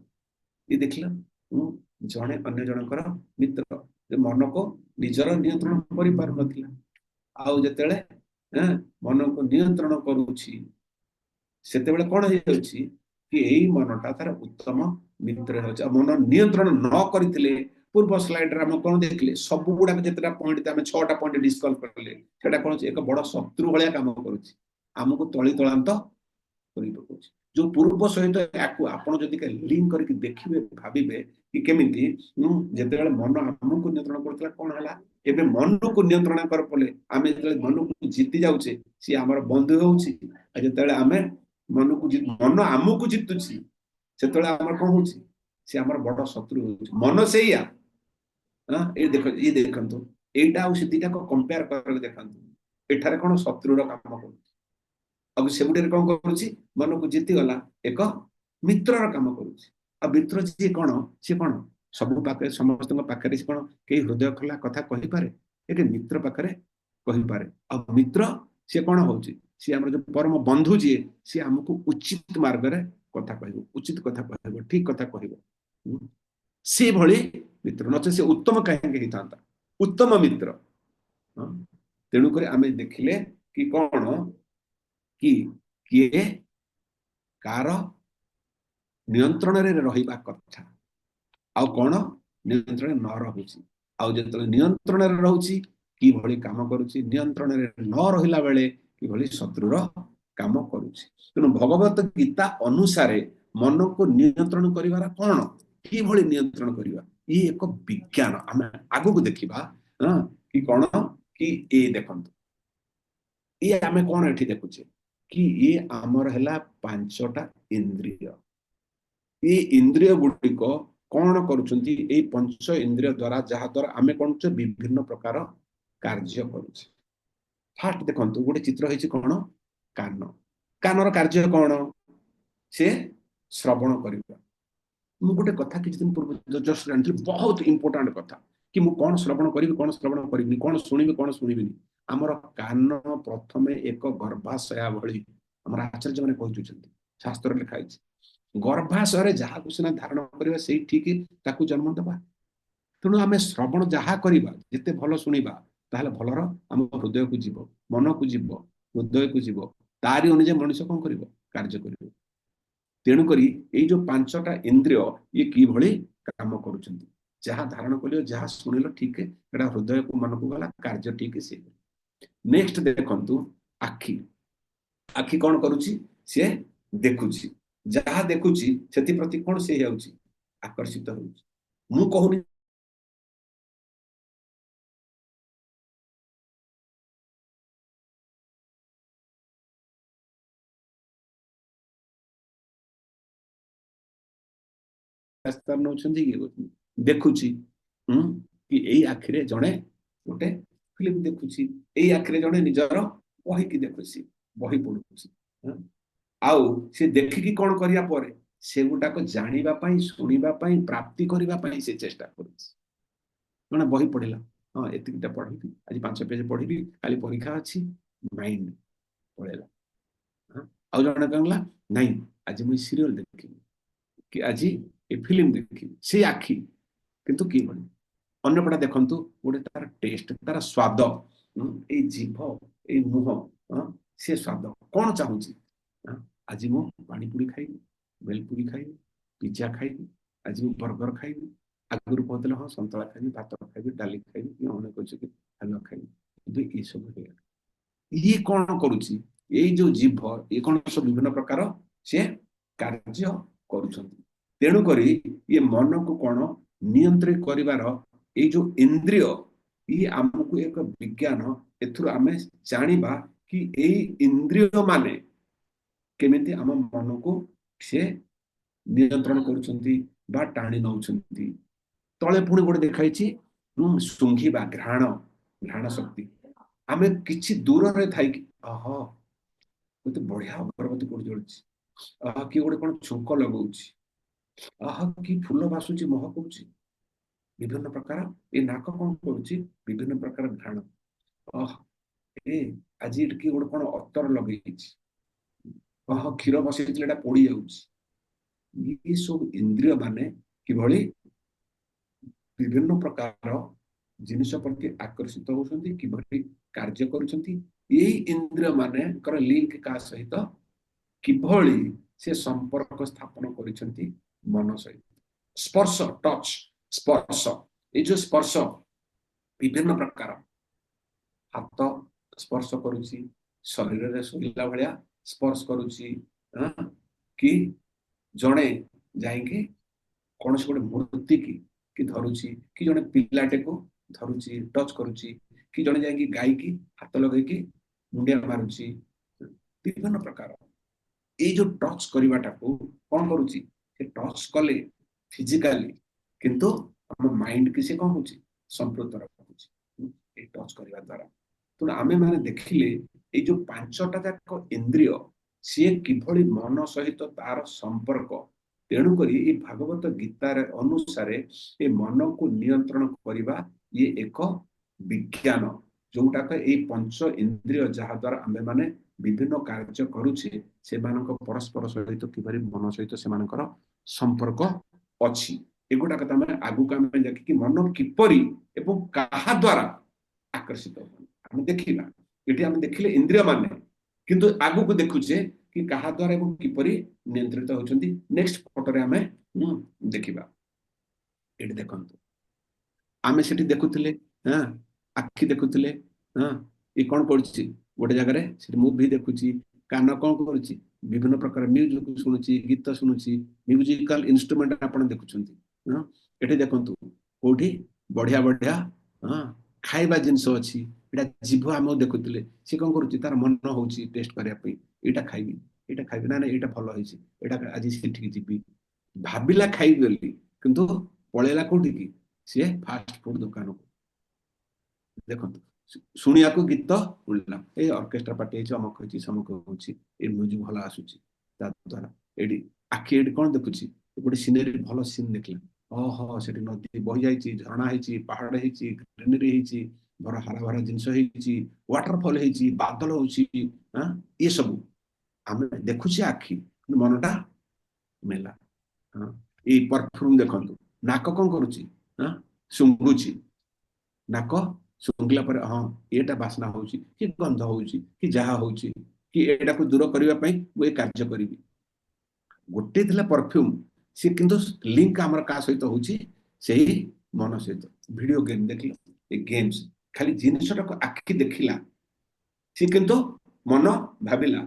ये देखला जणे अन्य जनकर मित्र मन को निजर नियंत्रण करि पार नथिला आउ जेतेले मन को नियंत्रण करूची सेते बेले कौन हे अछि कि एई मनटा तार उत्तम मित्र हो मन नियंत्रण न करथिले पूर्व स्लाइड रे हम कोन देखले सब गुडा जेतरा पॉइंट हम 6टा पॉइंट डिस्कस करले सेटा कोन एक बड़ शत्रु भलिया काम करूची हमको तळी तळांत करि पकोची जो पूर्व सहित आपण जदि लिंक करके देखिबे भाबिबे कि केमिति जेतेबेले मन हमको नियंत्रण करथला कोन हला एबे मन को नियंत्रण कर पले आमे जेतेबेले मन को जीति जाउचे सी हमर बंधु होउची आ जेतेबेले आमे मन को मन हमको जीतुची सेतेबेले हमर कोन होउची सी हमर बड़ शत्रु होउची मन सेया ये देखंतु एटा आ सिद्धिटा को कंपेयर करके देखंतु एठारे कोन शत्रुर काम करू अब सेबुटे कोन करूची मन को जीति गला एक मित्रर काम करूची आ मित्र जी कोन से कोन सब पाके समस्त पाखे से कोन के हृदय खला कथा कहि पारे एक मित्र पाखे कहि पारे आ मित्र से कोन होची से हमर जो परम बंधु जी से हमको उचित मार्ग रे कथा कहबो उचित कथा कहबो ठीक कथा कहबो से भली मित्र नचे से उत्तम कहेंगे ही था उत्तम मित्र तेणु करे आमे देखिले कि कौन कि किए कार नियंत्रण रे रहिबा कथा आ कौन नियंत्रण न रहुची आ जेतले नियंत्रण रे रहउची कि भली काम करूची नियंत्रण रे न रहिला बेले कि भली शत्रुर काम करूची तेणु भगवत गीता अनुसारे मन को नियंत्रण करिवार कौन कि भली नियंत्रण करिवा ये एक विज्ञान आम आगु को देखिबा कि कौन कि ये देखंतु ये आमे कौन एठी देखुचे कि ये आमर हैला 5टा इंद्रिय ये इंद्रिय गुडी को कौन करूचंती ए पंच इंद्रिय द्वारा जहा द्वारा आमे कोन विभिन्न प्रकार कार्य करूचे फास्ट देखंतु गोटे चित्र हेछि कौन कान कानर कार्य कौन से श्रवण करिबा मु गोटे कथा किछ दिन पूर्व जस्ट जानथि बहुत इंपोर्टेंट कथा कि मु कोन श्रवण करिबि कोन श्रवण करिबि कोन सुनिबिनी हमर कान प्रथमे एक गर्भाशय भଳି हमर आचार्य माने कहि जुछंती शास्त्र लिखा अछि गर्भाशय रे जहा कुसना धारण करिबा सेही ठीक ताकू जन्म देबा तणु आमे श्रवण जहा करिबा जते भलो सुनिबा ताहले भलर हम हृदय को जीव मन को जीव हृदय को जीव तारी अनुजे मनुष्य कोन करिवो कार्य करिवो तेणु करी ये जो 5टा इंद्रिय ये कि भली काम करूछंती जहा धारण कलियो जहा सुनिलो ठीक है एटा हृदय को मन को गला कार्य ठीक से नेक्स्ट देखंतु आखि आखि कोन करूची से देखुची जहा देखुची सेति प्रति कोन से हेउची आकर्षित होउची मु कहूनी देखुची कि एई आखिरे जणे गोटे फिल्म देखुची एई आखिरे जणे निजर बही की देखुची बही पढुची आउ से देखि कि कोन करिया परे ସେଗୁଡାକ ଜାଣିବା ପାଇଁ ଶୁଣିବା ପାଇଁ ପ୍ରାପ୍ତି କରିବା ପାଇଁ ସେ ଚେଷ୍ଟା କରୁଛି। ଜଣେ ବହି ପଢିଲା, ହଁ ଏତିକିଟା ପଢିବି, ଆଜି 5 ପେଜ ପଢିବି, କାଲି ପରୀକ୍ଷା ଅଛି, ମାଇଣ୍ଡ ପଳେଇଲା। ଆଉ ଜଣେ କହିଲା ନାଇଁ ଆଜି ମୁଁ ସିରିଏଲ ଦେଖିବି କି ଆଜି ଏ ଫିଲ୍ମ ଦେଖିବି, ସେ ଆଖି କିନ୍ତୁ କି ଭଳି ଅନ୍ୟପଟେ ଦେଖନ୍ତୁ ଗୋଟେ ତାର ଟେଷ୍ଟ, ତାର ସ୍ୱାଦ, ଏଇ ଜିଭ, ଏଇ ମୁହଁ, ସେ ସ୍ୱାଦ କଣ ଚାହୁଁଛି, ଆଜି ମୁଁ ପାଣିପୁରୀ ଖାଇବି, ବେଲପୁରୀ ଖାଇବି, ପିଜ୍ଜା ଖାଇବି, ଆଜି ମୁଁ ବର୍ଗର ଖାଇବି, ଆଗରୁ କହୁଥିଲେ ହଁ ସନ୍ତୁଳା ଖାଇବି, ଭାତ ଖାଇବି, ଡାଲି ଖାଇବି, କି ଅନେକ ଅଛି କି ହାଲୁଆ ଖାଇବି, କିନ୍ତୁ ଏସବୁ ହେଇଗଲା। ଇଏ କଣ କରୁଛି, ଏଇ ଯୋଉ ଜିଭ ଇଏ କଣ ସବୁ ବିଭିନ୍ନ ପ୍ରକାର ସେ କାର୍ଯ୍ୟ କରୁଛନ୍ତି। ତେଣୁକରି ଇଏ ମନକୁ କଣ ନିୟନ୍ତ୍ରିତ କରିବାର ଏଇ ଯୋଉ ଇନ୍ଦ୍ରିୟ, ଇଏ ଆମକୁ ଏକ ବିଜ୍ଞାନ, ଏଥିରୁ ଆମେ ଜାଣିବା କି ଏଇ ଇନ୍ଦ୍ରିୟ ମାନେ କେମିତି ଆମ ମନକୁ ସେ ନିୟନ୍ତ୍ରଣ କରୁଛନ୍ତି ବା ଟାଣି ନଉଛନ୍ତି। ତଳେ ପୁଣି ଗୋଟେ ଦେଖାଇଛି ଶୁଙ୍ଘିବା, ଘ୍ରାଣ ଶକ୍ତି। ଆମେ କିଛି ଦୂରରେ ଥାଇକି ମତେ ବଢିଆ ଅଗରବତୀ ପୋଡି ଜଳୁଛି, କିଏ ଗୋଟେ କଣ ଛୁଙ୍କ ଲଗଉଛି, କି ଫୁଲ ବାସୁଛି ମହକଉଛି, ବିଭିନ୍ନ ପ୍ରକାର ଏ ନାକ କଣ କରୁଛି, ବିଭିନ୍ନ ପ୍ରକାର ଘ୍ରାଣ, ଆଜି ଏଠି କିଏ ଗୋଟେ କଣ ଅତର ଲଗେଇଛି, କ୍ଷୀର ବସେଇଥିଲେ ଏଟା ପୋଡି ଯାଉଛି। ଏ ସବୁ ଇନ୍ଦ୍ରିୟ ମାନେ କିଭଳି ବିଭିନ୍ନ ପ୍ରକାର ଜିନିଷ ପ୍ରତି ଆକର୍ଷିତ ହଉଛନ୍ତି, କିଭଳି କାର୍ଯ୍ୟ କରୁଛନ୍ତି। ଏଇ ଇନ୍ଦ୍ରିୟ ମାନଙ୍କର ଲିଙ୍କ କାହା ସହିତ, କିଭଳି ସେ ସମ୍ପର୍କ ସ୍ଥାପନ କରିଛନ୍ତି ମନ ସହିତ। ସ୍ପର୍ଶ, ଟଚ, ସ୍ପର୍ଶ, ଏଇ ଯୋଉ ସ୍ପର୍ଶ ବିଭିନ୍ନ ପ୍ରକାର, ହାତ ସ୍ପର୍ଶ କରୁଛି, ଶରୀରରେ ଶୋଇଲା ଭଳିଆ ସ୍ପର୍ଶ କରୁଛି, କି ଜଣେ ଯାଇକି କୌଣସି ଗୋଟେ ମୂର୍ତ୍ତି କି ଧରୁଛି, କି ଜଣେ ପିଲାଟିକୁ ଧରୁଛି, ଟଚ କରୁଛି, କି ଜଣେ ଯାଇକି ଗାଈକି ହାତ ଲଗେଇକି ମୁଣ୍ଡିଆ ମାରୁଛି, ବିଭିନ୍ନ ପ୍ରକାର ଏଇ ଯୋଉ ଟଚ କରିବାଟାକୁ କଣ କରୁଛି, ସେ ଟଚ କଲେ ଫିଜିକାଲି, କିନ୍ତୁ ଆମ ମାଇଣ୍ଡ କି ସେ କଣ ହଉଛି, ସମ୍ପୃକ୍ତ ରଖୁଛି ଏଇ ଟଚ କରିବା ଦ୍ୱାରା। ତେଣୁ ଆମେ ମାନେ ଦେଖିଲେ ଏଇ ଯୋଉ 5ଟା ଯାକ ଇନ୍ଦ୍ରିୟ ସିଏ କିଭଳି ମନ ସହିତ ତାର ସମ୍ପର୍କ। ତେଣୁକରି ଏଇ ଭାଗବତ ଗୀତାରେ ଅନୁସାରେ ଏ ମନକୁ ନିୟନ୍ତ୍ରଣ କରିବା ଇଏ ଏକ ବିଜ୍ଞାନ, ଯୋଉଟାକ ଏଇ 5 ଇନ୍ଦ୍ରିୟ ଯାହା ଦ୍ୱାରା ଆମେ ମାନେ ବିଭିନ୍ନ କାର୍ଯ୍ୟ କରୁଛେ, ସେମାନଙ୍କ ପରସ୍ପର ସହିତ କିପରି ମନ ସହିତ ସେମାନଙ୍କର ସମ୍ପର୍କ ଅଛି। ଏଗୁଡାକ ଆମେ ଆଗକୁ ଆମେ ଦେଖିକି ମନ କିପରି ଏବଂ କାହା ଦ୍ୱାରା ଆକର୍ଷିତ ଆମେ ଦେଖିବା। ଏଠି ଆମେ ଦେଖିଲେ ଇନ୍ଦ୍ରିୟ ମାନେ, କିନ୍ତୁ ଆଗକୁ ଦେଖୁଛେ କି କାହା ଦ୍ୱାରା ଏବଂ କିପରି ନିୟନ୍ତ୍ରିତ ହେଉଛନ୍ତି। ନେକ୍ସଟ ଫଟୋରେ ଆମେ ଦେଖିବା। ଏଠି ଦେଖନ୍ତୁ, ଆମେ ସେଠି ଦେଖୁଥିଲେ, ଆଖି ଦେଖୁଥିଲେ, ଏ କଣ କରୁଛି, ଗୋଟେ ଜାଗାରେ ସେଠି ମୁଭି ଦେଖୁଛି, କାନ କଣ କରୁଛି, ବିଭିନ୍ନ ପ୍ରକାର ମ୍ୟୁଜିକ ଶୁଣୁଛି, ଗୀତ ଶୁଣୁଛି, ମ୍ୟୁଜିକାଲ ଇନଷ୍ଟ୍ରୁମେଣ୍ଟ ଆପଣ ଦେଖୁଛନ୍ତି। ଏଠି ଦେଖନ୍ତୁ କୋଉଠି ବଢିଆ ବଢିଆ ଖାଇବା ଜିନିଷ ଅଛି, ଏଇଟା ଜିଭ ଆମେ ଦେଖୁଥିଲେ, ସେ କଣ କରୁଛି, ତାର ମନ ହଉଛି ଟେଷ୍ଟ କରିବା ପାଇଁ, ଏଇଟା ଖାଇବି, ଏଇଟା ଖାଇବି, ନା ଏଇଟା ଭଲ ହେଇଛି, ଏଇଟା ଆଜି ସେଠିକି ଯିବି, ଭାବିଲା ଖାଇବି ବୋଲି, କିନ୍ତୁ ପଳେଇଲା କୋଉଠିକି, ସିଏ ଫାଷ୍ଟ ଫୁଡ ଦୋକାନକୁ। ଦେଖନ୍ତୁ, ଶୁଣିବାକୁ ଗୀତ ଶୁଣିଲା, ଏଇ ଅର୍କେଷ୍ଟ୍ରା ପାର୍ଟି ହେଇଛି, ଅମକ ହେଇଛି, ସମକ ହଉଛି, ଏଇ ମ୍ୟୁଜିକ ଭଲ ଆସୁଛି, ତା ଦ୍ୱାରା ଏଠି ଆଖି ଏଠି କଣ ଦେଖୁଛି, ଗୋଟେ ସିନେରୀ ଭଲ ସିନ୍ ଦେଖିଲା, ସେଠି ନଦୀ ବହି ଯାଇଛି, ଝରଣା ହେଇଛି, ପାହାଡ ହେଇଛି, ଗ୍ରୀନରୀ ହେଇଛି, ହରା ଭରା ଜିନିଷ ହେଇଛି, ୱାଟରଫଲ ହେଇଛି, ବାଦଲ ହଉଛି, ଇଏ ସବୁ ଆମେ ଦେଖୁଛେ ଆଖି, ମନଟା ମେଲା। ଏଇ ପରଫ୍ୟୁମ ଦେଖନ୍ତୁ, ନାକ କଣ କରୁଛି, ଶୁଙ୍ଘୁଛି, ନାକ ଶୁଙ୍ଘିଲା ପରେ ଏଇଟା ବାସ୍ନା ହଉଛି, କି ଗନ୍ଧ ହଉଛି, କି ଯାହା ହଉଛି, କି ଏଇଟାକୁ ଦୂର କରିବା ପାଇଁ ମୁଁ ଏ କାର୍ଯ୍ୟ କରିବି। ଗୋଟେ ଥିଲା ପରଫ୍ୟୁମ, ସେ କିନ୍ତୁ ଲିଙ୍କ ଆମର କାହା ସହିତ ହଉଛି, ସେଇ ମନ ସହିତ। ଭିଡିଓ ଗେମ୍ ଦେଖିଲ, ଏ ଗେମ୍ସ ଖାଲି ଜିନିଷଟାକୁ ଆଖି ଦେଖିଲା, ସେ କିନ୍ତୁ ମନ ଭାବିଲା,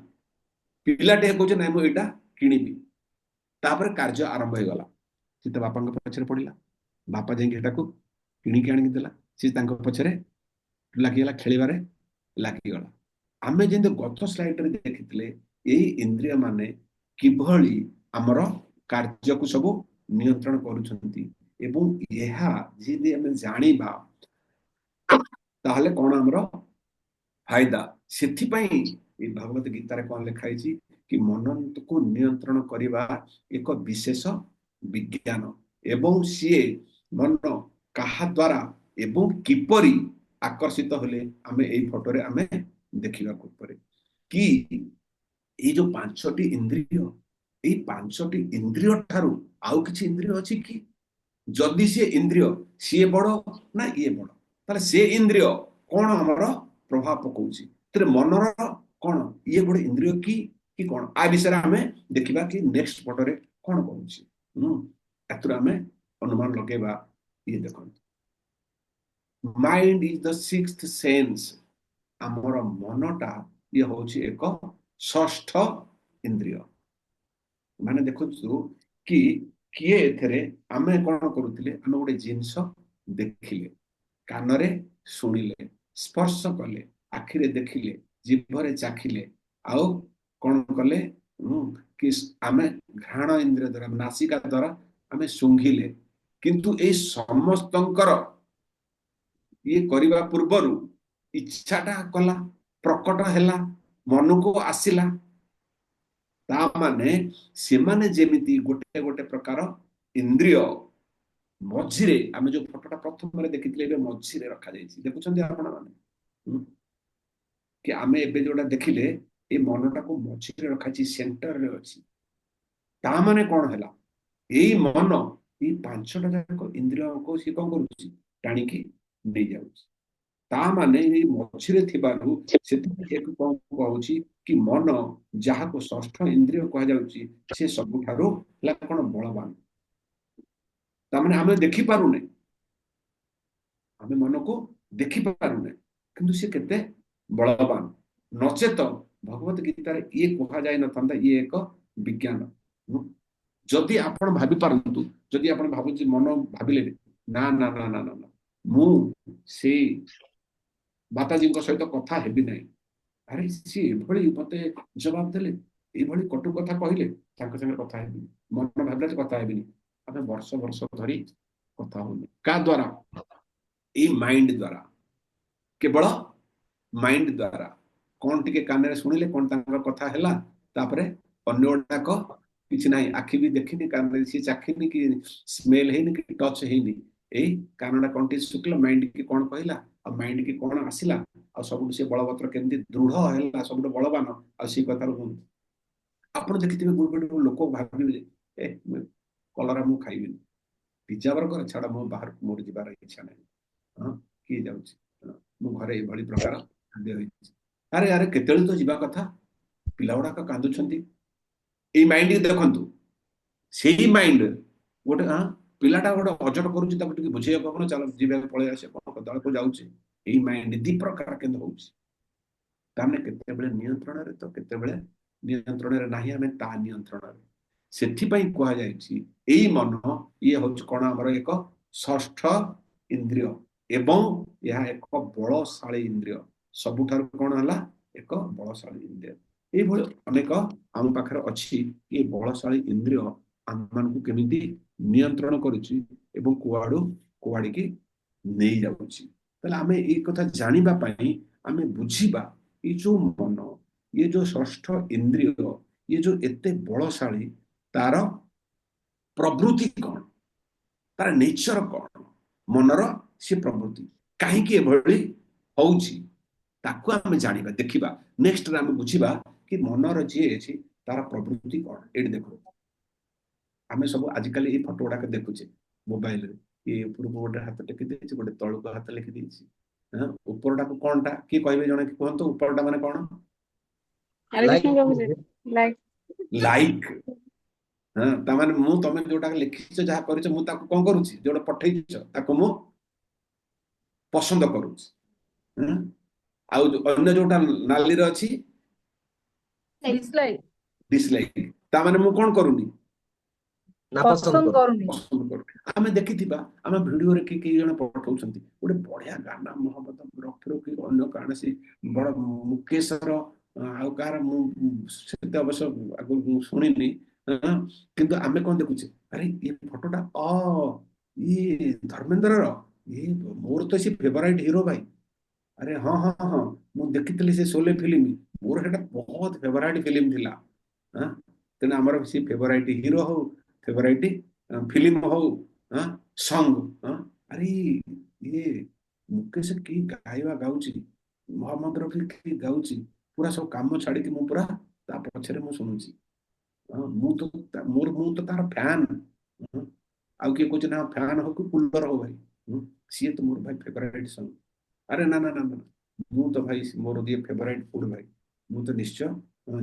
ପିଲାଟେ କହୁଛି ନାଇଁ ମୁଁ ଏଇଟା କିଣିବି, ତାପରେ କାର୍ଯ୍ୟ ଆରମ୍ଭ ହେଇଗଲା। ସେ ତା ବାପାଙ୍କ ପଛରେ ପଡିଲା, ବାପା ଯାଇକି ଏଟାକୁ କିଣିକି ଆଣିକି ଦେଲା, ସେ ତାଙ୍କ ପଛରେ ଲାଗିଗଲା, ଖେଳିବାରେ ଲାଗିଗଲା। ଆମେ ଯେମିତି ଗତ ସ୍ଲାଇଡରେ ଦେଖିଥିଲେ, ଏଇ ଇନ୍ଦ୍ରିୟ ମାନେ କିଭଳି ଆମର କାର୍ଯ୍ୟକୁ ସବୁ ନିୟନ୍ତ୍ରଣ କରୁଛନ୍ତି, ଏବଂ ଏହା ଯଦି ଆମେ ଜାଣିବା ତାହେଲେ କଣ ଆମର ଫାଇଦା। ସେଥିପାଇଁ ଏଇ ଭଗବତ ଗୀତାରେ କଣ ଲେଖା ହେଇଛି कि मन को नियंत्रण करवा एक विशेष विज्ञान एवं सीए मन कहा द्वारा एवं किपरि आकर्षित होले आमे एई फोटो रे आमे देखिबा को परे कि ये जो पांचटी इंद्रिय ये पांचटी इंद्रिय ठारू आउ किछि इंद्रिय अछि कि जदि से इंद्रिय सी बड़ ना ये बड़ ताले से इंद्रिय कौन हमर प्रभाव पकाउछि तरे मनर कौन ये बड़ इंद्रिय कि कौन आ विषय आमे देखिबा कि नेक्स्ट फोटो रे कौन कहउछि एतुरा आमे अनुमान लगेबा ये देखंत mind is the sixth sense हमर मनटा ये होछि एक षष्ठ इंद्रिय माने देखु कि किए एथरे आमे कोन करूथिले आमे गोटे जिंस देखिले कानरे सुनिले स्पर्श कले आखिरे देखिले जिभरे चाखिले आउ कोन कले कि आमे घ्राण इंद्रिय द्वारा नासिका द्वारा आमे सुंघिले किंतु ए समस्तंकर ये करिबा पूर्वरु इच्छाटा कला प्रकट हैला मन को आसिला ता माने से माने जेमिति गोटे गोटे प्रकार इंद्रिय मझिरे आमे जो फोटोटा प्रथम रे देखितले बे मझिरे रखा जायछि देखुछन्ती आपण माने कि आमे एबे जोडा देखिले ए मनटा को मझिरे रखाछि सेंटर रे अछि ता माने कोन हैला एई मन ई पांचटा जाक इंद्रिय को सी कोन करूछि टाणी की नै जाउछि ता माने ए मझिरे थिबारु सेति एक कोन कहउछि कि मन जहा को षष्ठ इंद्रिय कहा जाउछि से सबुठारो ला कोन बलवान ता माने हमें देखि पारुने हमें मन को देखि पारुने किंतु से केते बलवान नचेत भगवत गीता रे ये कहा जाय न तंदा ये एक विज्ञान जदि आपण भाबी पारंतु जदि आपण भाबुछि मन भाबिले ना ना ना ना ना मु से माताजी को सहित कथा हेबी नै अरे सी भली मते जवाब देले ए भली कटु कथा कहिले ताक संगे कथा हेबी मन भाबले कथा हेबी आमे वर्ष वर्ष धरी कथा होनी का द्वारा ए माइंड द्वारा केवल माइंड द्वारा कोन टिके कानरे सुनिले कोन तांकर कथा हैला तापरे अन्योटा को किछ नाही आखि भी देखिनी कानरे सी चाखिनी कि स्मेल हेनी कि टच हेनी ए कानडा कोनटी सुकला माइंड की कोन कहला आ माइंड की कोन आसिला आ सब से बलवत्र केमती दृढ़ हैला सब बलवान आ सी कथार हुन आपण देखिथिबे गुरगुड लोक भाबिबे ए कलरा मु खाइबिनी पिज्जा बर्गर छाड़ा मु बाहर मोर जिबार इच्छा नै हां की जाउछि मु घरे ए भली प्रकार खाद्य होइछि अरे अरे केतेल तो जिबा कथा पिलाउडा का कांदुछंती ए माइंड देखंतु सेही माइंड गोटे हां पिलाटा गोटे अजट करूछि ताको टिके बुझेय कोन चल जिबे पळे आसे कोन दळ को जाउछि ए माइंड दी प्रकार केन होउछि ताने केते बेले नियंत्रण रे तो केते बेले नियंत्रण रे नाही हमें ता नियंत्रण रे सेथि पई कोहा जायछि एई मन ये होछ कोन हमर एक षष्ठ इंद्रिय एवं यह एक बलशाली इंद्रिय सबुठार कोन हला एक बलशाली इंद्रिय ए भलो अनेक आम पाखर अछि ए बलशाली इंद्रिय आम मान को केमिति नियंत्रण करूछि एवं कुआडो कुआडी की नै जाउछि तले हमें ए कथा जानिबा पई हमें बुझिबा ए जो मन ये जो षष्ठ इंद्रिय ये जो एते बलशाली तार प्रवृत्ति कौन तार नेचर कौन मनर से प्रवृत्ति कहीं के भली होउछि ताको हमें जानिबा देखिबा नेक्स्ट रे हमें बुझिबा कि मनर जे अछि तार प्रवृत्ति कौन एड देखो हमें सब आजिकल ये फोटो गुडा के देखुचे मोबाइल रे ये पूर्व गोटे हाथ टेकी देछि गोटे तळ को हाथ लिखि देछि हां ऊपरटा को कोनटा की कहबे जने कि कहंतो ऊपरटा माने कोन लाइक लाइक हां ता माने मु तमे जोटा लिखिछ जहा करिछ मु ताको कोन करूछि जोटा पठैछ ताको मु पसंद करूछि हां आ अन्य जोटा नाली रे अछि डिसलाइक डिसलाइक ता माने मु कोन करूनी ना पसंद करूनी पसंद करू आमे देखिथिबा आमे वीडियो रे की जण पठौछंती गोटे बढ़िया गाना मोहब्बत रखरो की अन्य कारण से बड़ मुकेश रो आ कार मु सेते अवश्य आगु सुनिनी किंतु आमे कोन देखुचे अरे ये फोटोटा ये धर्मेंद्र रो ये मोर तो से फेवरेट हीरो भाई अरे हां हां हां मु देखितली से शोले फिल्म मोर हेटा बहुत फेवरेट फिल्म थिला हाँ तेना आमर सी फेवराइट हीरो हो फेवराइट फिल्म हो हाँ सॉन्ग हाँ अरे ये मुकेश की गायबा गाउची मोहम्मद रफी की गाउची पूरा सब काम छाड़ी मु पूरा ता पछरे मु सुनुची हाँ मु तो तार फैन आउ किए कहते ना फैन हो कि कूलर हो भाई सी तो मोर भाई फेवराइट सॉन्ग अरे ना ना ना ना मु तो भाई मोर दिए फेवराइट फूड भाई मु तो निश्चय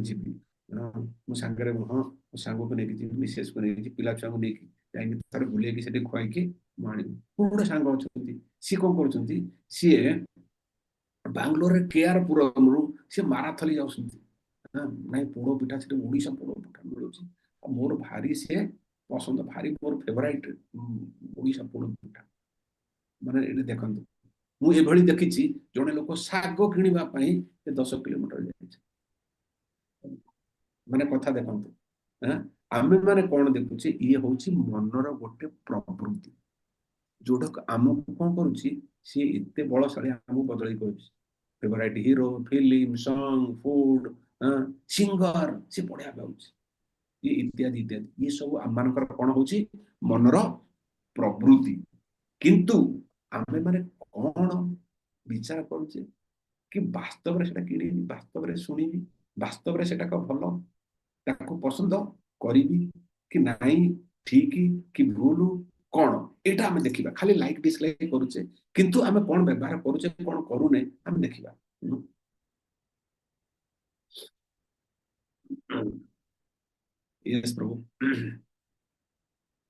जीवी मो सांगरे हाँ मो सांग को लेकिन जीवी मिसेस को लेकिन पिला छुआ को लेकिन जाइए थोड़े बुलेकी से खुआई माणी गोटे सांग अच्छा सी कौन कर सी बांग्लोर केआरपुरम सी माराथली जाऊँगी ନାଇଁ ପୋଡ ପିଠା ସେଠି ଓଡିଶା ପୋଡ ପିଠା ମିଳୁଛି ଆଉ ମୋର ଭାରି ସେ ପସନ୍ଦ ଭାରି ମୋର ଫେଭରାଇଟ ଓଡିଶା ପୋଡ ପିଠା ମାନେ ଏଠି ଦେଖନ୍ତୁ ମୁଁ ଏଭଳି ଦେଖିଛି ଜଣେ ଲୋକ ଶାଗ କିଣିବା ପାଇଁ 10 କିଲୋମିଟର ଯାଇଛି ମାନେ କଥା ଦେଖନ୍ତୁ ଆମେ ମାନେ କଣ ଦେଖୁଛେ ଇଏ ହଉଛି ମନର ଗୋଟେ ପ୍ରବୃତ୍ତି ଯୋଉଟା ଆମକୁ କଣ କରୁଛି ସିଏ ଏତେ ବଳଶାଳୀ ଆମକୁ ବଦଳେଇ କରୁଛି favourite hero film song food singer से बढ़िया गाउची ये इत्यादि इत्यादि ये सब आम मानकर कौन होची मनर प्रवृत्ति किंतु आमे माने कौन विचार करूचे कि वास्तव रे सेटा किनिबी वास्तव रे सुनिबी वास्तव रे सेटा को भलो ताको पसंद करिबी कि नाही ठीक कि भूल कौन एटा आमे देखिबा खाली लाइक डिसलाइक करूचे किंतु आमे कौन व्यवहार करूचे कौन करूने आमे देखिबा यस प्रभु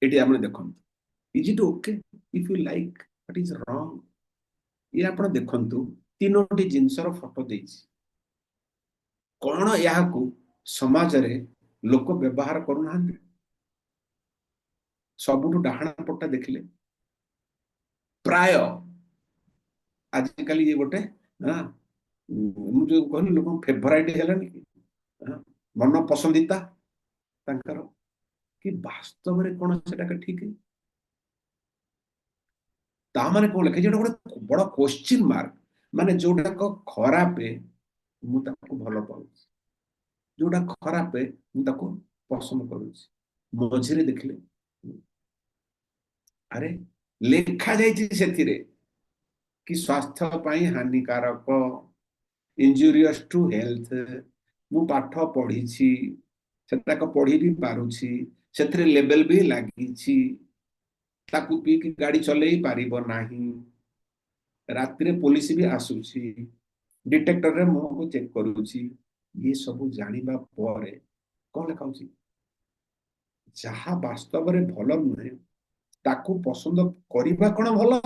एटी आपने देखंतु is it okay if you like what is wrong ये आपण देखंतु तीनोटी जिंसर फोटो देछि कोन याको समाज रे लोक व्यवहार करूनाहांती सबुठु डाहाण पट्टा देखिले प्राय आजिकल ये गोटे जो कहनी लोक फेवराइट हेलानी कि मन पसंदीता तांकर कि वास्तव रे कोन सेटा ठीक ता माने कोन लिखे जेटा गोटे बड़ क्वेश्चन मार्क माने जोटा को खराब मु ताको भलो पाउछि जोटा खराब मु ताको पसंद करूछि मझिरे देखले अरे लेखा जाइछि सेथिरे कि स्वास्थ्य पाई हानिकारक इंजुरियस टू हेल्थ मु पाठ पढ़ी सेटाक पढ़ी भी पारुछि सेथिरे लेवल भी लागिछि ताकू पी की गाड़ी चले पारिबो नाही रात्रि पुलिस भी आसुछि डिटेक्टर रे मुह को चेक करूछि ये सब जानिबा परे कोन लेखाउछि जहा वास्तव रे भलो नुहे ताकू पसंद करिबा कोन भलो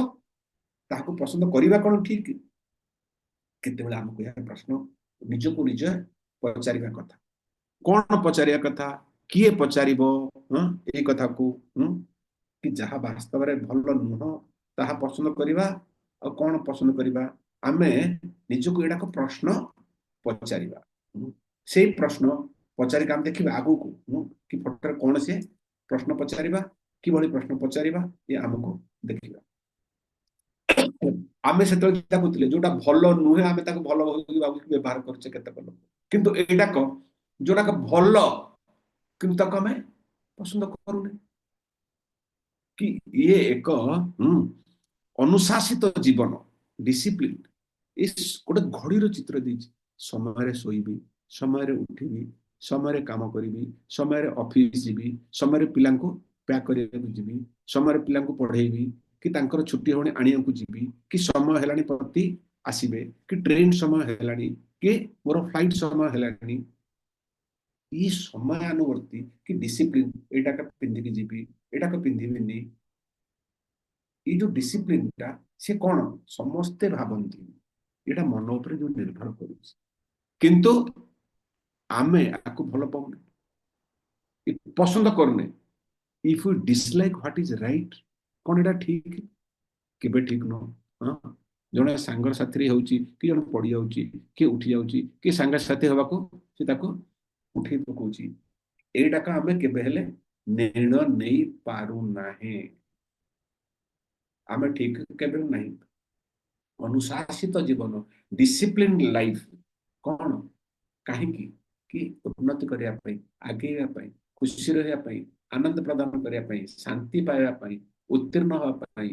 ताकू पसंद करिबा कोन ठीक केते बेला हमको यह प्रश्न निज को निज पचारिबा कथा कोन पचारिया कथा किए पचारिबो ए कथा को कि जहा वास्तव रे भलो नुह ताहा पसंद करिबा आ कोन पसंद करिबा आमे निजको एडा को प्रश्न पचारिबा से प्रश्न पचारि काम देखिबा आगु को कि फोटो कोन से प्रश्न पचारिबा कि भली प्रश्न पचारिबा ये हमको देखिबा आमे से तो चिंता करथिले जोटा भलो नुहे आमे ताको भलो होई बाबू व्यवहार करछे केते भलो किंतु एडा को जोटा को भलो किंतु ताको आमे पसंद करूने कि ये एक अनुशासित जीवन डिसिप्लिन इस गोटे घड़ी चित्र देछि समय शोइबी समय उठिबी समय काम करिबी समय ऑफिस जीबी समय पिला को पैक करिया जीबी समय पिला को पढ़ेबी कि तांकर छुट्टी होने आनिया को जीबी कि समय हेलानी प्रति आसीबे कि ट्रेन समय हेलानी कि मोर फ्लाइट समय हेलानी ई समय अनुवर्ती कि डिसिप्लिन एटा का पिंधि जीबी एटा का पिंधिबिनी ये जो डिसिप्लिन टा से कौन समस्ते भावंती एटा मन ऊपर जो निर्भर करूछि किंतु आमे आको भलो पाउने पसंद करने if you dislike what is right कौन एटा ठीक केबे ठीक न हां जने सांगर साथी होउची कि जने पड़ी जाउची कि उठी जाउची कि सांगर साथी हवा को से ताको उठी पकोची एटा का आमे केबे हेले निर्णय नहीं पारु नाही आमे ठीक केबे नहीं अनुशासित जीवन डिसिप्लिन लाइफ कौन कहीं कि उन्नति करिया पई आगेया पई खुशी रहिया पई आनंद प्रदान करिया पई शांति पाइबा पई उत्तीर्ण होवा पई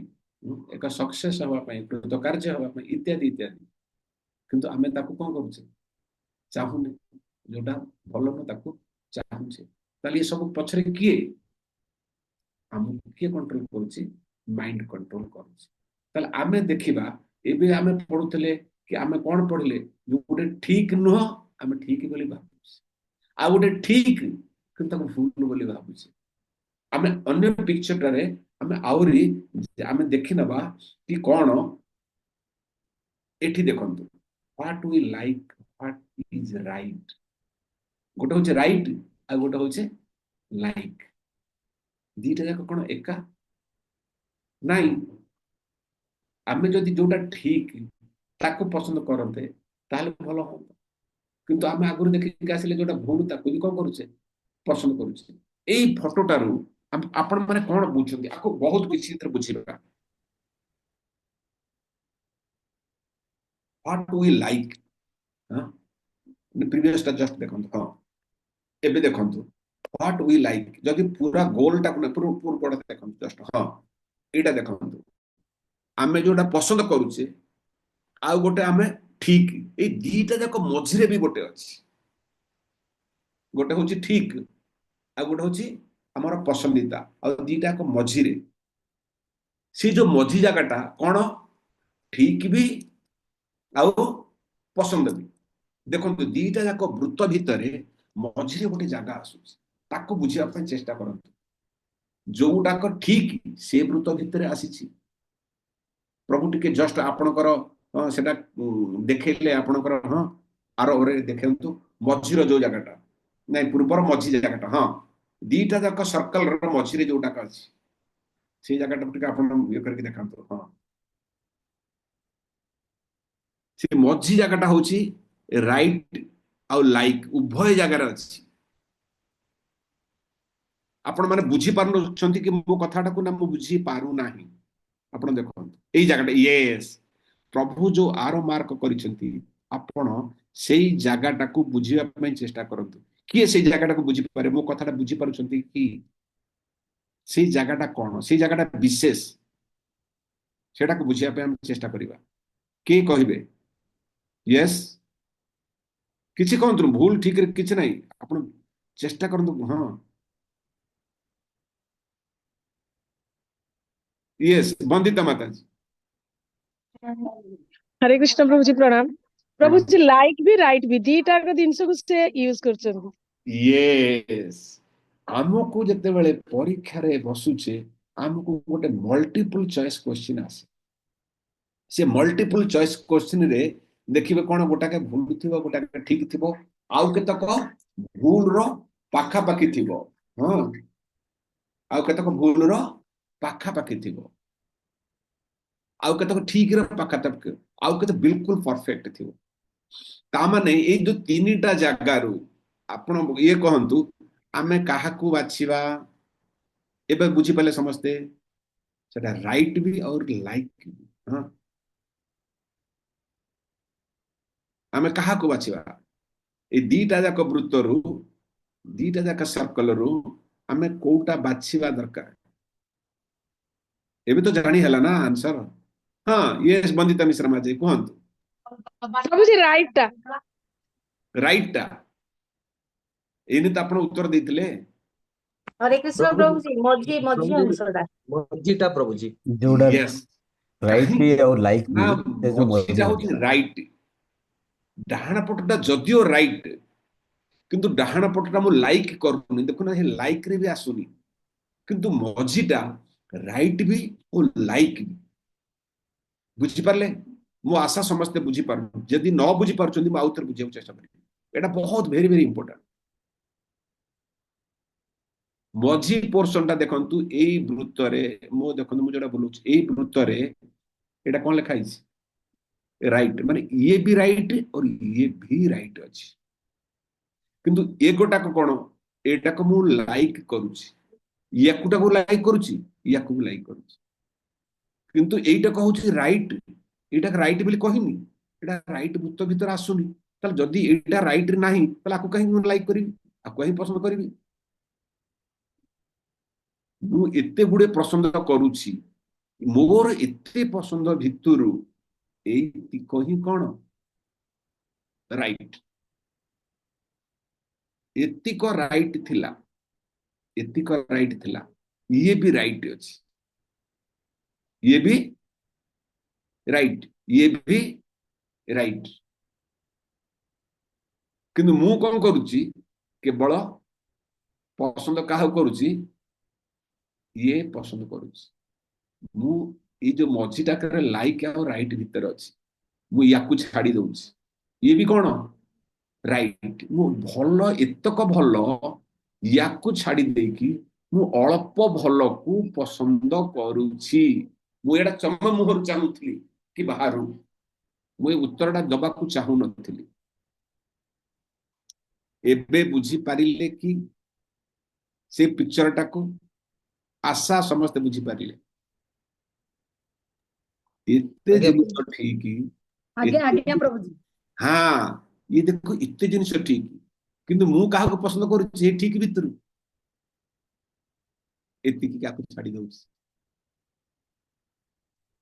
एक सक्सेस होवा पई कृतकार्य होवा पई इत्यादि इत्यादि किंतु आमे ताकू कोन करूछे चाहुने जोटा भलो न ताकू चाहुछे ताले ये सब पछरे किए हमको किए कंट्रोल करूछी माइंड कंट्रोल करूछी ताले आमे देखिबा एबे आमे पढुतले कि आमे कोन पढिले जो गोटे ठीक नुह आमे ठीक बोली भाबुछे आ गोटे ठीक किंतु ताकू भूल बोली भाबुछे आमे अन्य पिक्चर रे आमे आउरी आमे देखि नबा कि कोन एठी देखंतु what we like what is right गोटे होचे राइट आ गोटे होचे लाइक दीटा जाक कोन एका नाही आमे जदि जोटा ठीक ताको पसंद करते ताहले भलो हो किंतु आमे आगुर देखि आसिले जोटा भूल ताको भी कोन करूछे पसंद करूछे एई फोटोटारू आपण माने कोन बुझछन्ती आको बहुत किछि इतर बुझिबा व्हाट वी लाइक हां प्रीवियस टा जस्ट देखंतु हां एबे देखंतु व्हाट वी लाइक जदि पूरा गोल टा को पूरा पूरा देखंतु जस्ट हां एटा देखंतु आमे जोटा पसंद करूछे आ गोटे आमे ठीक ए दीटा जाक मझिरे भी गोटे अछि गोटे होची ठीक आ गोटे होची हमर पसंदीदा आ दीटा को मझिरे सी जो मझी जागाटा कोन ठीक भी आ पसंद भी देखंतु दीटा जाक वृत्त भितरे मझिरे गोटे जागा आसुची ताको बुझिया पे चेष्टा करंतु जोटा को ठीक से वृत्त भितरे आसीची प्रभु टिके जस्ट आपणकर सेटा देखेले आपणकर हां आरो ओरे देखंतु मझिरो जो जागाटा नै पूर्वर मझी जागाटा हां दीटा जाक सर्कल रो मझिरे जोटा का अछि से जागाटा टिके आपण ये करके देखंतु हां से मझी जागाटा होची राइट आ लाइक उभय जागार अछि आपण माने बुझी पारनु छंती कि मो कथाटा को ना मो बुझी पारु नाही आपण देखंतु एई जागाटा यस प्रभु जो आरो मार्क करिसंती आपण सेई जागाटा को बुझिया पई चेष्टा करंतु किए सेई जागाटा को बुझी पारे मो कथाटा बुझी पारुछंती कि सेई जागाटा कोन सेई जागाटा विशेष सेटा को बुझिया पई हम चेष्टा करिबा के कहिबे यस किछि कोंतु भूल ठीक रे किछि नाही आपण चेष्टा करंतु हां यस वंदिता माता जी हरे कृष्ण प्रभु जी प्रणाम प्रभु हाँ जी लाइक भी राइट भी दीटा का जिनस को से यूज करछन्ती यस हमको जते बेले परीक्षा रे बसुचे हमको गोटे मल्टीपल चॉइस क्वेश्चन आसे से मल्टीपल चॉइस क्वेश्चन रे देखिबे कोन गोटा के भूल थिबो गोटा के ठीक थिबो आउ केतक भूल रो पाखा पाखी थिबो हां आउ केतक भूल रो पाखा पाखी थिबो आउ केतक ठीक रो पाखा पाखी आउ केत बिल्कुल परफेक्ट थिबो ता माने ए जो तीनटा जागारू आपण ये कहंतु आमे काहाकू बाछिबा एबे बुझी पले समस्ते सेटा राइट भी और लाइक भी हां आमे काहाकू बाछिबा ए दीटा जाक वृत्तरू दीटा जाक सर्कल रू आमे कोउटा बाछिबा दरकार एबे तो जानी हला ना आंसर हां यस वंदिता मिश्रा माजे कहंतु प्रभु जी राइट राइट एने तो आपण उत्तर देथिले हरे कृष्ण प्रभु प्रभु जी मझी मझी प्रभु जी अंशटा मझीटा प्रभु जी जोड़ा यस राइट भी और लाइक भी ना से जो मझीटा मझी होची राइट डाहाण पटटा जदियो राइट किंतु डाहाण पटटा मु लाइक करूनी देखो ना हे लाइक रे भी आसुनी किंतु मझीटा राइट भी और लाइक भी बुझी पारले मो आशा समस्त बुझी पारु जदि न बुझी पारछन्ती मु आउथर बुझियो चेष्टा करिबी एटा बहुत वेरी वेरी इंपोर्टेंट मझी पोर्शन टा देखंतु एई वृत्त रे मो देखंतु मु जेटा बोलुछ एई वृत्त रे एटा कोन लिखा हिस राइट माने ये भी राइट और ये भी राइट अछि किंतु एगोटा को कोन एटा को मु लाइक करूछि याकुटा को लाइक करूछि याकु भी लाइक करूछि किंतु एटा कहूछि राइट एटा राइट बोली कहिनी एटा राइट वृत्त भीतर आसुनी ताले जदी एटा राइट नाही ताले आकु कहीं मु लाइक करिवि आकु कहीं पसंद करिवि मु एते गुडे पसंद करूछि मोर एते पसंद भितरु एई कहीं कोन राइट एतिक राइट थिला एतिक राइट थिला ये भी राइट अछि ये भी राइट किंतु मु कोन करूछि केवल पसंद काह करूछि ये पसंद करूछि मु ये जो मझीटा करे लाइक और राइट भीतर अछि मु याकु छाड़ी दउछि ये भी कोन राइट मु भलो एतक भलो याकु छाड़ी देकी मु अल्प भलो को पसंद करूछि मु एडा चम मुहर चाहुथली कि बाहरु मु उत्तरटा दबा को चाहू नथली एबे बुझी पारिले कि से पिक्चरटा को आशा समस्त बुझी पारिले एते आज्ञा जिनिस ठीक आज्ञा आज्ञा प्रभु जी हाँ ये देखो इतने जिनिस ठीक किंतु मु काहा को पसंद करूछि ये ठीक भितर एतिकी काकु छाड़ी दउछि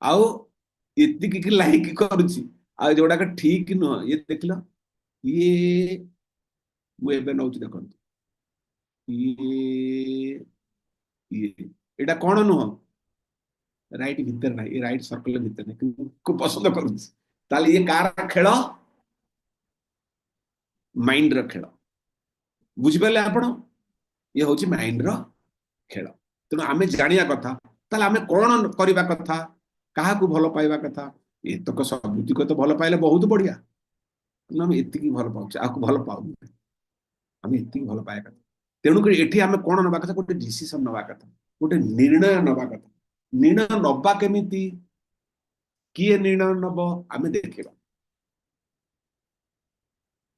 आउ एतिकी की लाइक करूछि आ जोडा का ठीक न ये देखलो ये मु एबे नउछि देखंतु ये एटा कोन नुह राइट भीतर ना ये राइट सर्कल भीतर ना को पसंद करूछि ताले ये कार खेल माइंड रो खेल बुझि पाले आपण ये होछि माइंड रो खेल तेणु आमे जानिया कथा ताले आमे कोन करिबा कथा काहा को भलो पाइबा कथा एतक सबुति को तो भलो पाइले बहुत बढ़िया तेणु आमे एतिकी भलो पाउछ आकु भलो पाउ आमे एतिकी भलो पाया कथा तेणु कर एठी आमे कोन नबा कथा गोटे डिसिजन नबा कथा गोटे निर्णय नबा कथा निर्णय नबा केमिति किए निर्णय नब आमे देखिबा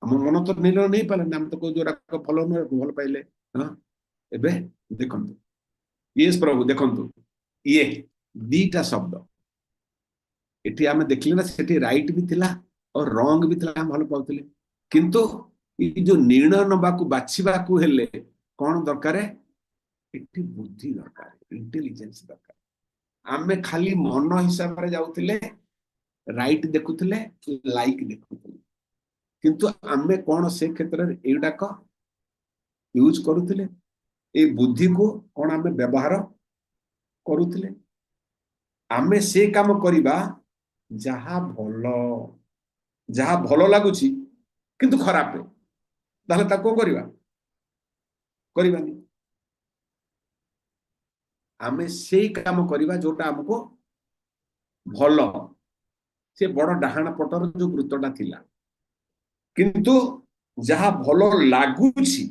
हम मन तो निर्णय नहीं पाले हम तो को जोरा को फॉलो न भल पाइले हां एबे देखंतु यस प्रभु देखंतु ये दीटा शब्द एठी आमे देखले ना सेठी राइट भी थिला और रॉन्ग भी थिला हम भल पाउतले किंतु ये जो निर्णय नबा को बाछिबा को हेले कोन दरकार एठी बुद्धि दरकार इंटेलिजेंस दरकार आमे खाली मन हिसाब रे जाउतले राइट देखुतले लाइक देखुतले किंतु आमे कोन से क्षेत्र रे एडा को यूज करूतले ए बुद्धि को कोन आमे व्यवहार करूतले आमे से काम करिबा जहा भलो लागुची किंतु खराब है ताले ता को करिबानी आमे से काम करिबा जोटा हमको भलो से बड़ डाहाण पटर जो वृत्तटा थिला किंतु जहा भलो लागुची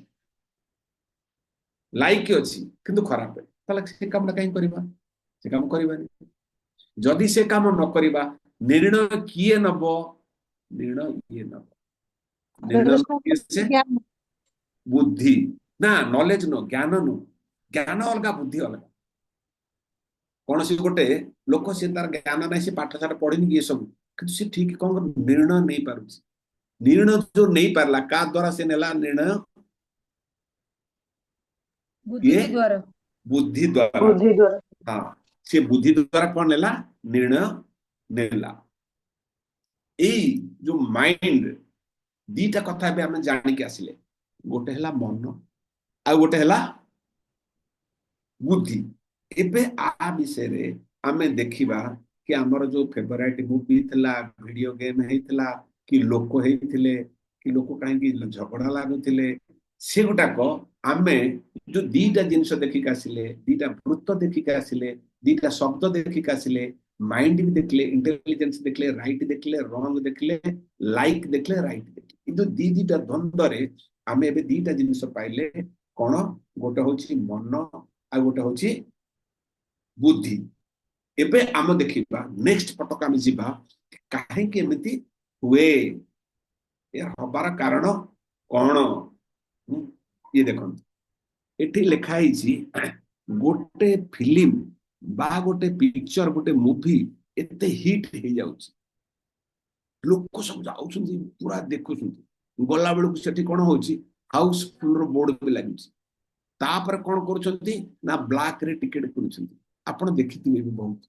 लाइक अछि किंतु खराब है ताले से काम कहीं करिबा से काम करिबानी जदि से काम न करिबा निर्णय किए नबो निर्णय ये नबो निर्णय से बुद्धि ना नॉलेज नो ज्ञान अलगा बुद्धि अलगा कौन सी गोटे लोक से तार ज्ञान नहीं से पाठ साठ पढ़िनी ये सब किंतु से ठीक कौन निर्णय नहीं पारुछि निर्णय जो नहीं पारला का द्वारा से नेला निर्णय बुद्धि द्वारा बुद्धि द्वारा हाँ से बुद्धि द्वारा कौन नेला निर्णय नेला ए जो माइंड दीटा कथा बे हम जानि के आसिले गोटे हला मन आ गोटे हला बुद्धि एबे आ विषय रे हमें देखिबा कि हमर जो फेवरेट मूवी थला वीडियो गेम हेइथला कि लोक हेइथिले कि लोक काहे कि झगड़ा लागुथिले से गोटा को हमें जो दीटा जिंस देखि के आसिले दीटा वृत्त देखि के आसिले दीटा शब्द देखि के आसिले माइंड भी देखले इंटेलिजेंस देखले राइट देखले रॉन्ग देखले लाइक देखले राइट देखले किंतु दीटा द्वंद्व रे हमें एबे दीटा जिंस पाइले कोन गोटे होची मन आ गोटे होची बुद्धि एबे आम देखिबा नेक्स्ट पटक आम जीवा काहे के एमिति हुए यार हबार कारण कोन ये देखो एठी लिखा हिची गोटे फिल्म बा गोटे पिक्चर गोटे मूवी एते हिट हे जाउची लोक सब जाउछन्ती पूरा देखुछन्ती गला बेलକୁ सेठी कोन होछि हाउसफुल रो बोर्ड भी लागिछि तापर कोन करूछन्ती ना ब्लैक रे टिकट किनुछन्ती आपण देखिथिबे भी बहुत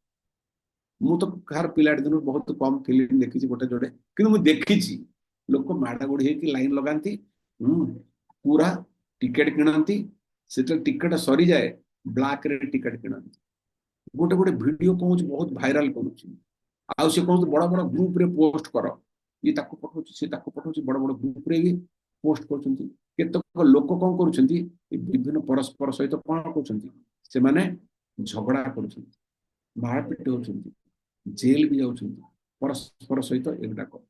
मु तो कार पिलाट दिन बहुत कम फिल्म देखिछि गोटे जोडे किंतु मु देखिछि लोक माडा गोडी हेकि लाइन लगांती पूरा टिकट किनंती सेटा टिकट सरी जाए ब्लैक रे टिकट किनंती गोटे गोटे वीडियो पहुंच बहुत वायरल करूछि आउ से कहते बड़ बड़ ग्रुप रे पोस्ट कर ये ताको पठाउछि से ताको पठाउछि बड़ बड़ ग्रुप रे भी पोस्ट करछन्ती केतक लोक कोन करूछन्ती विभिन्न परस्पर सहित कोन करूछन्ती से माने झगड़ा करूछन्ती मारपीट होछन्ती जेल भी जाउछन्ती परस्पर सहित एगुडा को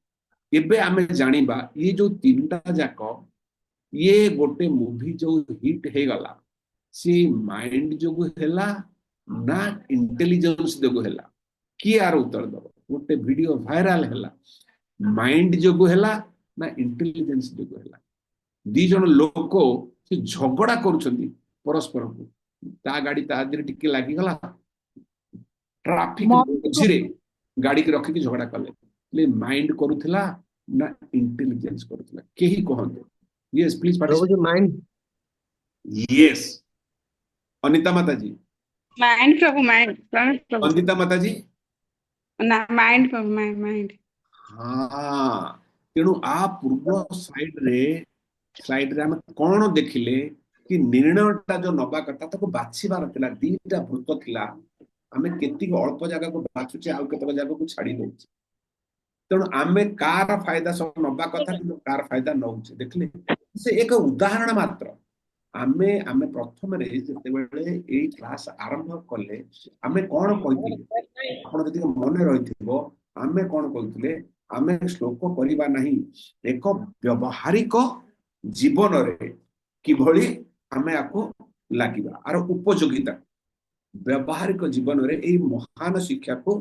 एबे आमे जानिबा ये जो तीनटा जाक ये गोटे मूवी जो हिट हे गला से माइंड जो हेला ना इंटेलिजेंस जो हेला कि यार उत्तर दब गोटे वीडियो वायरल हेला माइंड जो हेला ना इंटेलिजेंस जो हेला दी जन लोक से झगड़ा करूछन्ती परस्पर को ता गाड़ी ता दिरे टिके लागी गला ट्रैफिक मझिरे गाड़ी के रखी झगड़ा कले ले माइंड करूथला ना इंटेलिजेंस करूथला केही कहंते यस प्लीज प्रभु जी माइंड यस अनिता माता जी माइंड प्रभु प्रभु वंदिता माता जी ना माइंड प्रभु माइंड हाँ तेणु आ पूर्व स्लाइड रे हम कौन देखिले कि निर्णयटा जो नबा कथा ताको बाछिबार थिला दीटा वृत्त थिला आमे केतिक अल्प जगह को बाछुचे आउ केतक जगह को छाड़ी दउछ तेणु आमे कार फायदा सब नबा कथा कि कार फायदा नउछ देखले से एक उदाहरण मात्र आमे आमे प्रथम रे जते बेले एई क्लास आरंभ कले आमे कोन कहिथिले आपण जति मने रहिथिबो आमे कोन कहिथिले आमे श्लोक करिबा नाही एक व्यवहारिक जीवन रे किभଳି आमे आको लागिबा आर उपयोगिता व्यवहारिक जीवन रे एई महान शिक्षा को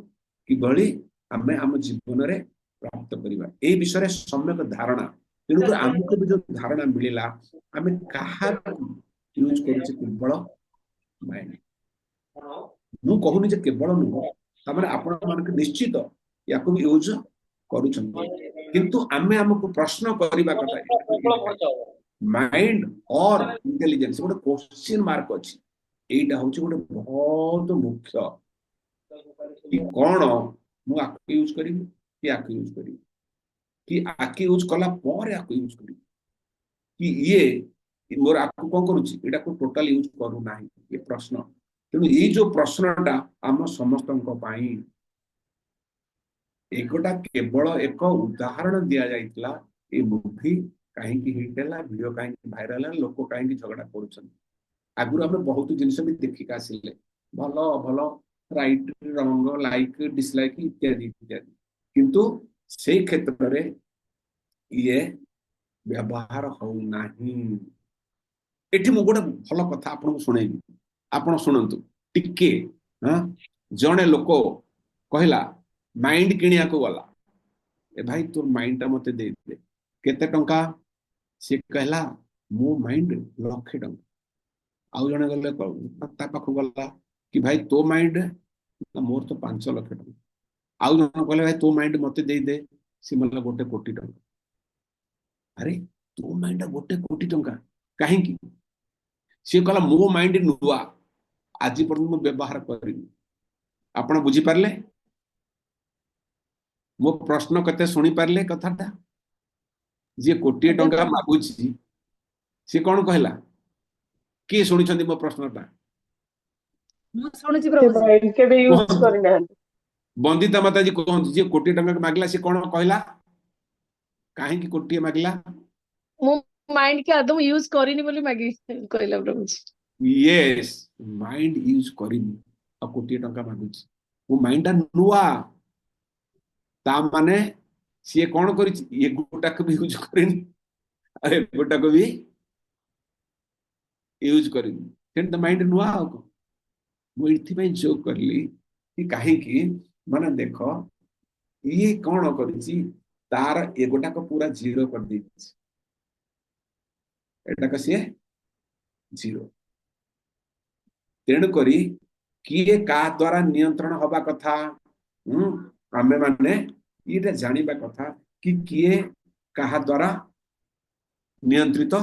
किभଳି आमे आम जीवन रे प्राप्त करिबा एई विषय रे सम्यक धारणा तेणु आमको भी जो धारणा मिलिला आमे कहा यूज करूचे केवल माइंड मु कहूनी जे केवल नु तमने आपण मानक निश्चित याको भी यूज करूछन्ती किंतु आमे हमको प्रश्न करिबा कथा माइंड और इंटेलिजेंस गोटे क्वेश्चन मार्क अछि एटा होछि गोटे बहुत मुख्य कि कोन मु आको यूज करिबि कि आको यूज करिबि कि आके यूज कला पर आको यूज करिबि कि ये मोर आको कोन करूछि एटा को टोटल यूज करू नाही ये प्रश्न तेणु ये जो प्रश्नटा आम समस्तଙ୍କ ପାଇଁ एकोटा केवल एक उदाहरण दिया जाइतला ए मूवी काहे कि हिट हैला वीडियो काहे कि वायरल है लोक काहे कि झगड़ा करूछन आगुर हम बहुत जिनिस भी देखि का आसिले भलो भलो राइट रंग लाइक डिसलाइक इत्यादि इत्यादि किंतु से क्षेत्र रे ये व्यवहार हो नाही एठी मु गोटे भलो कथा आपन को सुनेबी आपन सुनंतु टिके हां जणे लोक कहला माइंड किनिया को गला ए भाई तोर माइंड ता मते दे दे केते टंका से कहला मो माइंड लाखे टंका आउ जणे गले ता पाखु गला कि भाई तो माइंड मोर तो 5 लाख टंका आउ जणे कहले भाई तो माइंड मते दे दे से मला 1 कोटी टंका अरे तो माइंड 1 कोटी टंका काहे की से कहला मो माइंड नुवा आज पर्यंत व्यवहार करिनी आपण बुझी पारले मो प्रश्न कते सुनी पारले कथाटा जे कोटी टंका मागुची से कोन कहला के सुनि छथि मो प्रश्नटा मु सुनिछि प्रभु जी माइंड के भी यूज करना है वंदिता माता जी कहन जे कोटी टंका मागला से कोन कहला काहे की कोटी मागला मु माइंड के आदम यूज करिनी बोली मागी कहला प्रभु जी यस माइंड यूज करिनी आ कोटी टंका मागुची वो माइंडा नुवा ता माने से कोन करिछि ये गोटा को भी यूज करिनी अरे गोटा को भी यूज करिनी तेन द माइंड नुवा को मु इथि पे जो करली कि काहे की माने देखो ये कोन करिछि तार ए गोटा को पूरा जीरो कर देछि एटा का से जीरो तेणु करी किए का द्वारा नियंत्रण हवा कथा आमे माने ये जानिबा कथा कि किए कहा द्वारा नियंत्रित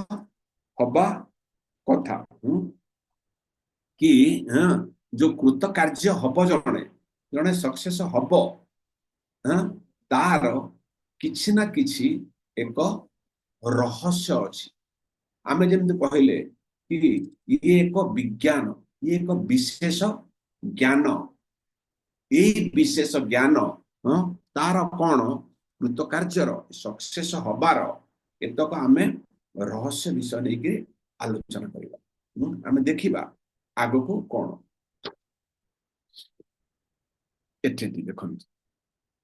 हवा कथा कि जो कृत कार्य हब जणे जणे सक्सेस हब तार किछि ना किछि एक रहस्य अछि आमे जेमति कहले कि ये एक विज्ञान ये एक विशेष ज्ञान यही विशेष ज्ञान तार कौन कृत कार्यर सक्सेस हबार एतक आमे रहस्य विषय नहीं आलोचना करबा आमे देखिबा आगो को कौन एठे देखंतु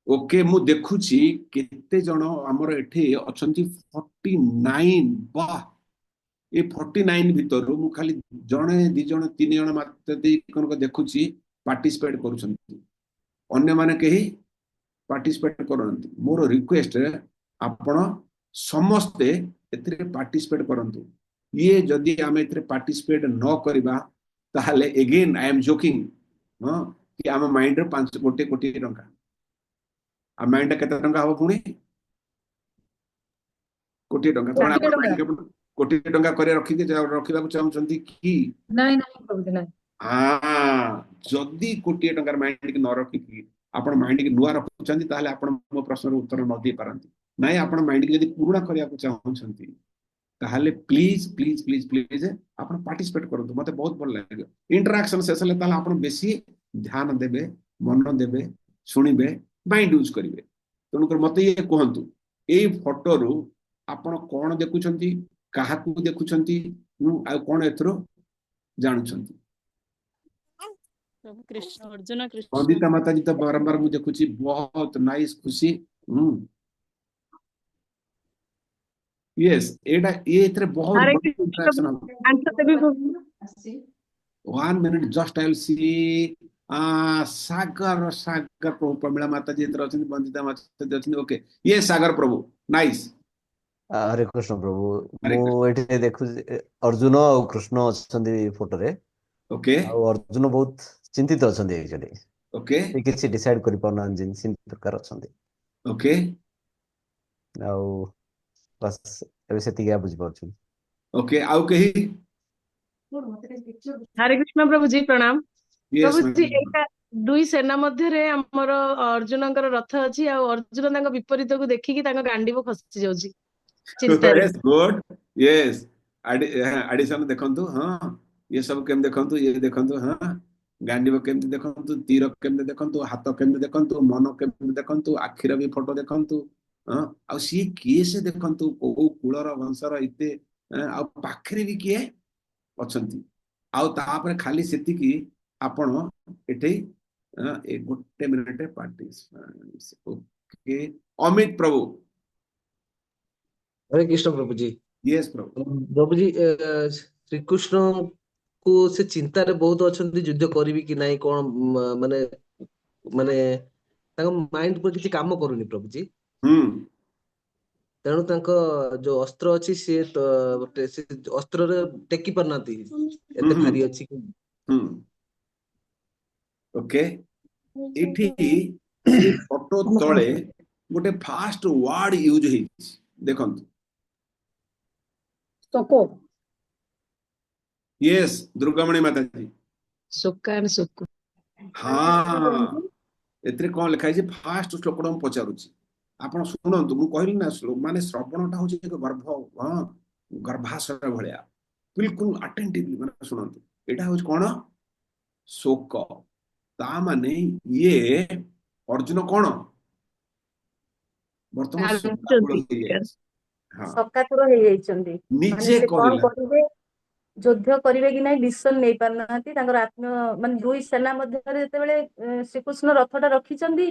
ओके मु देखुची केते जण हमर एठे अछंती 49 वाह ए 49 भितरु मु खाली जणे दि जण तीन जण मात्र दे कोन देखुची पार्टिसिपेट करूछंती अन्य माने कही पार्टिसिपेट करंती मोर रिक्वेस्ट आपण समस्ते एतरे पार्टिसिपेट करंतु ये जदी आमे एतरे पार्टिसिपेट न करबा ताहले अगेन आई एम जोकिंग कि आम माइंड रे 5 कोटी टंका आ माइंड केते टंका हो पुणी कोटी टंका तो कोटी आपण टंका माइंड कोटी टंका करे रखिबा चाहउछंती कि नहीं नहीं प्रभुजी नहीं जदि कोटी टंकार माइंड की न रखिकी आपण माइंड की नुआ रखुछंती ताहले आपण मो प्रश्न उत्तर न दे पारंती नाही आपण माइंड की यदि पुराना करिया को चाहउछंती ताहले प्लीज प्लीज प्लीज प्लीज आपण पार्टिसिपेट करंतु मते बहुत भल लागो इंटरेक्शन सेशन ले ताहले आपण बेसी ध्यान देबे मन देबे सुनिबे माइंड यूज करिवे तनु कर मते ये कहंतु एई फोटो रु आपण कोन देखुछंती काहा को देखुछंती आ कोन एथरो जानुछंती प्रभु कृष्ण अर्जुन कृष्ण वंदिता माता जी तो बारंबार मुझे कुछ बहुत नाइस खुशी यस एटा ये इतरे बहुत हरे बड़ी कृष्ण इंटरेक्शन आंसर देबी प्रभु 1 minute just I will see Sagar Sagar प्रभु प्रमिला माता जी इतरे अछन वंदिता माता जी अछन ओके ये सागर प्रभु नाइस हरे कृष्ण प्रभु हरे मु कृष्ण एठी देखु अर्जुन और कृष्ण अछंदी फोटो रे ओके और अर्जुन बहुत चिंतित अछंदी एक्चुअली ओके से किछि डिसाइड करि पाउना जिन सिन प्रकार अछंदी ओके आ बस एबे सेति क्या बुझ पाउछु ओके आउ कही हरे कृष्ण प्रभु जी प्रणाम यस प्रभु जी एटा दुई सेना मध्य रे हमर अर्जुनकर रथ अछि आ अर्जुन तांग विपरीत को देखि कि तांग गांडीबो खसि जाउची चिंता रे यस गुड यस एडिशन देखंतु हां ये सब केम देखंतु ये देखंतु हां गांडीव केमती देखंतु तीर केमती देखंतु हाथ केमती देखंतु मन केमती देखंतु आखिर भी फोटो देखंतु हां आ सी किए से देखंतु को कुलर वंशर इते आ पाखरे भी किए अछंती आ तापर खाली सेति की आपण एठे ए गोटे मिनिट पार्टी ओके अमित प्रभु हरे कृष्ण प्रभु जी यस प्रभु प्रभु जी श्री कृष्ण को से चिंता रे बहुत अछंती युद्ध करबी कि नाही कोन माने माने ताको माइंड पर किछि काम करूनी प्रभु जी तेणु तांको जो अस्त्र अछि से अस्त्र रे टेकी परनाती एते भारी अछि ओके इठी से फोटो तळे गोटे फास्ट वर्ड यूज हे देखंतु सको यस दुर्गामणि माता जी सुकान सुक हाँ एतरे कोन लिखा छै फास्ट श्लोक हम पचारुची आपण सुनंतु मु कहली ना श्लोक माने श्रवणटा होची एक गर्भ गर्भाशय भलिया बिल्कुल अटेंटिवली माने सुनंतु एटा होच कोन शोक ता माने ये अर्जुन कोन वर्तमान ସକାତୁର ହେଇଯାଇଛନ୍ତି ମାନେ निजे ସେ କଣ कहला କରିବେ ଯୁଦ୍ଧ କରିବେ କି ନାହିଁ ଡିସିସନ ନେଇ ପାରୁନାହାନ୍ତି ତାଙ୍କର ଆତ୍ମ ମାନେ ଦୁଇ ସେନା ମଧ୍ୟରେ ଯେତେବେଳେ ଶ୍ରୀକୃଷ୍ଣ ରଥଟା ରଖିଛନ୍ତି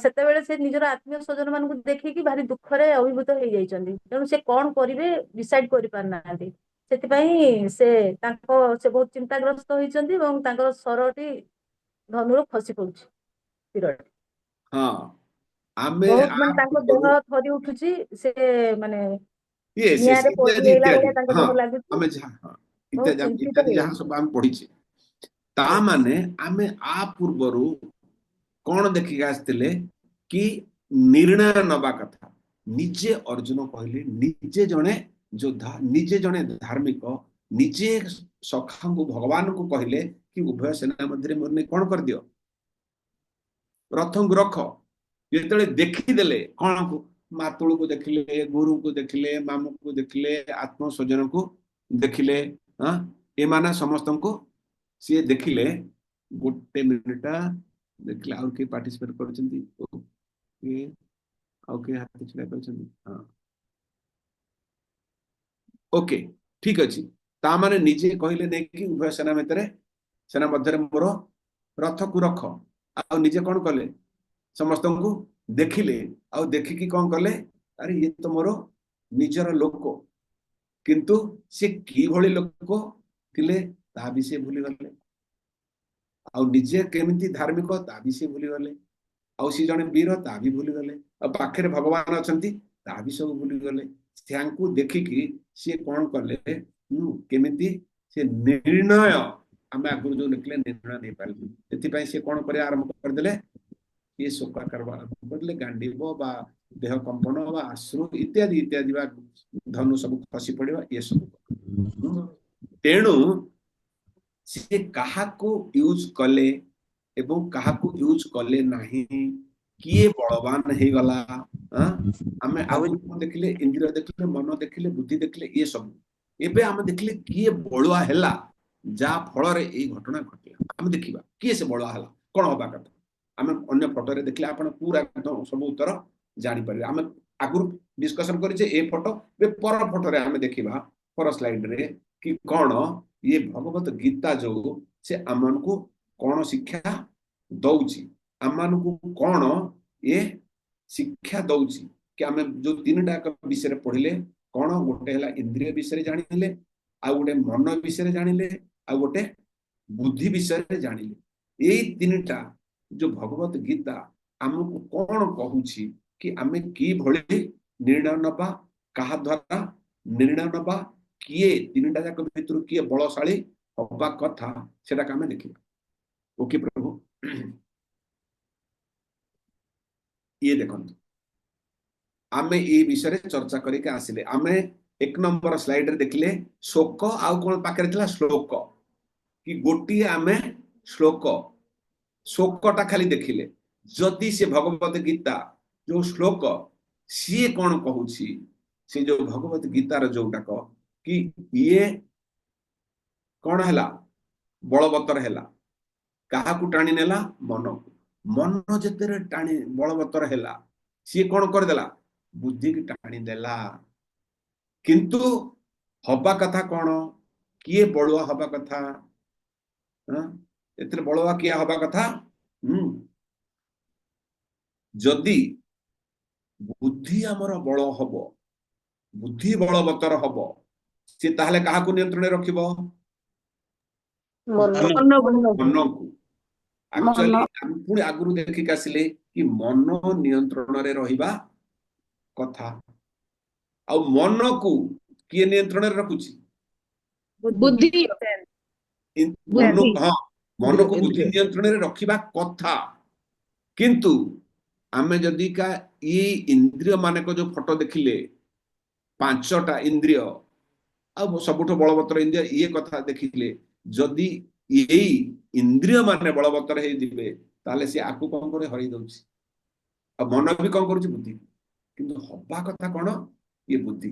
ସେତେବେଳେ ସେ ନିଜର ଆତ୍ମୀୟ ସ୍ୱଜନ ମାନଙ୍କୁ ଦେଖିକି ଭାରି ଦୁଃଖରେ ଅଭିଭୂତ ହେଇଯାଇଛନ୍ତି ତେଣୁ ସେ କଣ କରିବେ ଡିସାଇଡ କରିପାରୁନାହାନ୍ତି ସେଥିପାଇଁ ସେ ବହୁତ ଚିନ୍ତାଗ୍ରସ୍ତ ହେଇଛନ୍ତି ଏବଂ ତାଙ୍କର ଶରଟି ଧନୁରୁ ଖସି ପଡୁଛି ତୀରଟି हाँ आमे ବହୁତ आ ମାନେ ତାଙ୍କ ଦେହ ଥରି ଉଠୁଛି ସେ ମାନେ यस यस ନିଆଁରେ इत्यादि ପୋଡିହେଲା इत्यादि ଭଳିଆ ତାଙ୍କ हाँ ଦେହ ଲାଗୁଛି आमे जहाँ हाँ ବହୁତ इत्यादि ଚିନ୍ତିତ इत्यादि जहाँ ହେଇଯାଇଛି सब आम पढ़िछे ता माने आमे आ पूर्वरु कोन देखि आस्तिले कि निर्णय नबा कथा निजे अर्जुन कहले निजे जने योद्धा निजे जने धार्मिक निजे सखा को भगवान को कहले कि उभय सेना मध्य मोर कौन कर दियो रथ को रख ये देखीदे कौन को मातुल को देखिले गुरु को देखिले मामू को देखिले आत्म स्वजन को देखिले हाँ एमाना समस्त को सी देखिले गोटे मिनिट देखिले आउ के पार्टिसिपेट करछंती ओके आउ के हाथ छडा करछंती हां ओके ठीक अछि ता माने निजे कहले नै कि उभय सेना मध्य मोर रथ को रख आ निजे कौन कले समस्त को देखिले आ देखिकी कौन कले अरे ये तो मोर निजर लोक किंतु से की भली लोक थिले ता भी से भूली गले आ निजे केमिति धार्मिक ता भी से भूली गले आ सी जने वीर ता भी भूली गले आ पाखरे भगवान अछंती ता भी सब भूली गले स्यांकु देखिकी से कौन कले केमिति से निर्णय आम आगुरी जो लिखले निर्णय नहीं पारे एथि से कौन करे आरंभ कर देले ये शोकाकार आरंभ कर देले गांडीव बा देह कंपन बा अश्रु इत्यादि इत्यादि बा धनु सब खसी पड़िबा ये सब तेणु से कहा को यूज कले एवं कहा को यूज कले नहीं किए बलवान हे गला आमे आगु देखले इंद्रिय देखले मन देखले बुद्धि देखले ये सब एबे आमे देखले किए बळुआ हैला जा फल रे ए घटना घटिला आमे देखिबा किए से बळुआ हैला कोन होबा कथा आमे अन्य फोटो रे देखले आपण पूरा एकदम सब उत्तर जानि पारे आमे आगु डिस्कशन करि जे ए फोटो बे पर फोटो रे आमे देखिबा पर स्लाइड रे कि कोन ये भगवत गीता जो से आमन को कोन शिक्षा दउची आमन को कोन ये शिक्षा दउची कि आमे जो तीनटा विषय पढ़िले कोन गोटे हला इंद्रिय विषय जानिले आ गोटे मन विषय जानिले आ गोटे बुद्धि विषय जानिले एई तीनटा जो भगवत गीता आमको कोन कहूची कि आमे की भली निर्णय नबा कहा द्वारा निर्णय नबा किए तीनटा जाक भितर किए बलशाली होबा कथा सेटा कामे देखिबा ओके प्रभु ये देखंतु आमे ए विषय चर्चा करके आसिले आमे एक नंबर स्लाइड रे देखले शोक आउ कोन पाकरे थिला श्लोक कि गोटी आमे श्लोक शोकटा खाली देखिले जदि से भगवत गीता जो श्लोक सी कोन कहूची से जो भगवत गीतार जोटा कह कि ये कौन हैला बलवत्तर हैला कहा को टाणी नेला मन मन जते टाणी बलवत्तर हैला सी कौन कर देला बुद्धि की टाणी देला किंतु हबा कथा कौन किए बलुआ हबा कथा एतरे बलुआ किया हबा कथा जदि बुद्धि हमर बल हबो बुद्धि बलवत्तर हबो से ताहले कहा को नियंत्रण रखिबो मन को एक्चुअली हम पुणी आगुरु देखि कासिले कि मन नियंत्रण रे रहिबा कथा आ मन को किए नियंत्रण रे रखुची बुद्धि मन को बुद्धि नियंत्रण रे रखिबा कथा किंतु आमे जदि का ये इंद्रिय माने को जो फोटो देखिले पांचटा इंद्रिय आ सबुठ बलवत्तर इंद्रिय ये कथा देखिले जदि यही इंद्रिय माने बलवत्तर हे दिबे ताले से आकु कोन करे हरि दउची आ मन भी कोन करूची बुद्धि किंतु हबा कथा कोन ये बुद्धि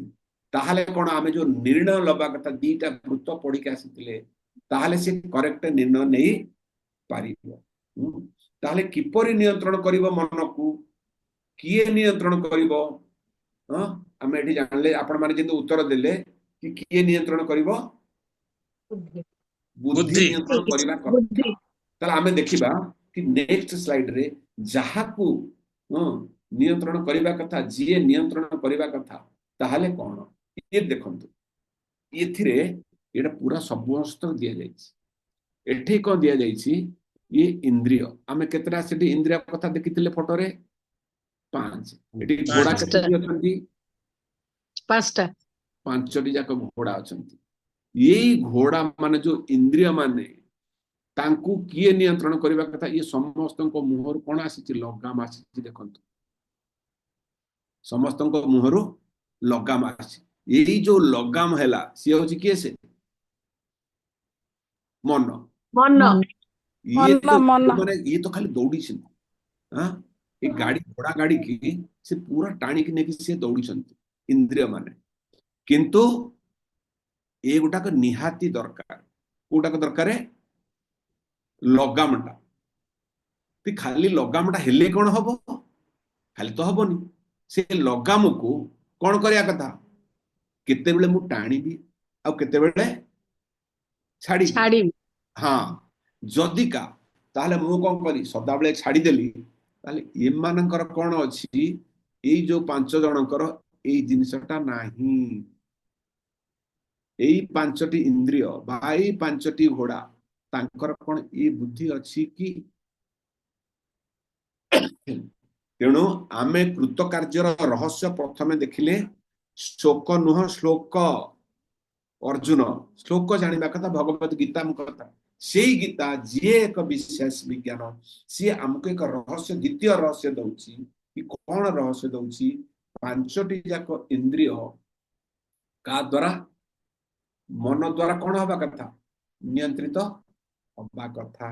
ताहले कोन आमे जो निर्णय लबा कथा दीटा वृत्त पढ़ी के आसीतिले ताहले से करेक्ट निर्णय नहीं पारिबो ताहले किपरि नियंत्रण करिवो मन को किए नियंत्रण करिवो आमे एठी जानले आपण माने जे उत्तर देले कि किए नियंत्रण करिवो बुद्धि नियंत्रण करिबा कथा ताले आमे देखिबा कि नेक्स्ट स्लाइड रे जहा को नियंत्रण करिबा कथा जे नियंत्रण करिबा कथा ताहले कोन ये देखंतु एथिरे एटा पूरा समस्त दिया जायछि एठी को दिया जायछि ये इंद्रिय आमे केतरा सेठी इंद्रिय कथा देखितिले फोटो रे 5 एठी घोड़ा केते अछंती 5टा 5टी जाक घोड़ा अछंती यही घोड़ा माने जो इंद्रिय माने तांकु किए नियंत्रण करबा कथा ये समस्त को मुहर कोन आसी लगाम आसी देखंतु समस्त मुहरु लगाम आसी यही जो लगाम हैला सी हूँ किए से मन मन ये मन तो मन माने ये तो खाली दौड़ी हाँ ये गाड़ी घोड़ा गाड़ी की से पूरा टाणी की नेकी से दौड़ी इंद्रिय माने किंतु ये गुटाक निहाती दरकार कोटाक दरकार लगामटा ती खाली लगामटा हेले कौन हबो खाली तो हबनी से लगाम को कौन करिया कथा केते बेले मु टाणीबी आ केते बेले छाड़ीबी छाड़ी हाँ जदि का ताहले मु कौन करी सदा बेले छाड़ी देली ताहले एमानकर कौन अछि एई जो 5 जनकर एई जिनिसटा नाही एई 5टी इंद्रिय बा एई 5टी घोड़ा तांकर कौन ए बुद्धि अछि कि तेणु आमे कृतकार्यर रहस्य प्रथमे देखिले शोक नुह श्लोक अर्जुन श्लोक जानिबा कथा भगवत गीता कथा से गीता जी एक विशेष विज्ञान सी आमको एक रहस्य द्वितीय रहस्य दउची कि कौन रहस्य दउची 5टी जाक इंद्रिय का द्वारा मन द्वारा कौन हवा कथा नियंत्रित हवा कथा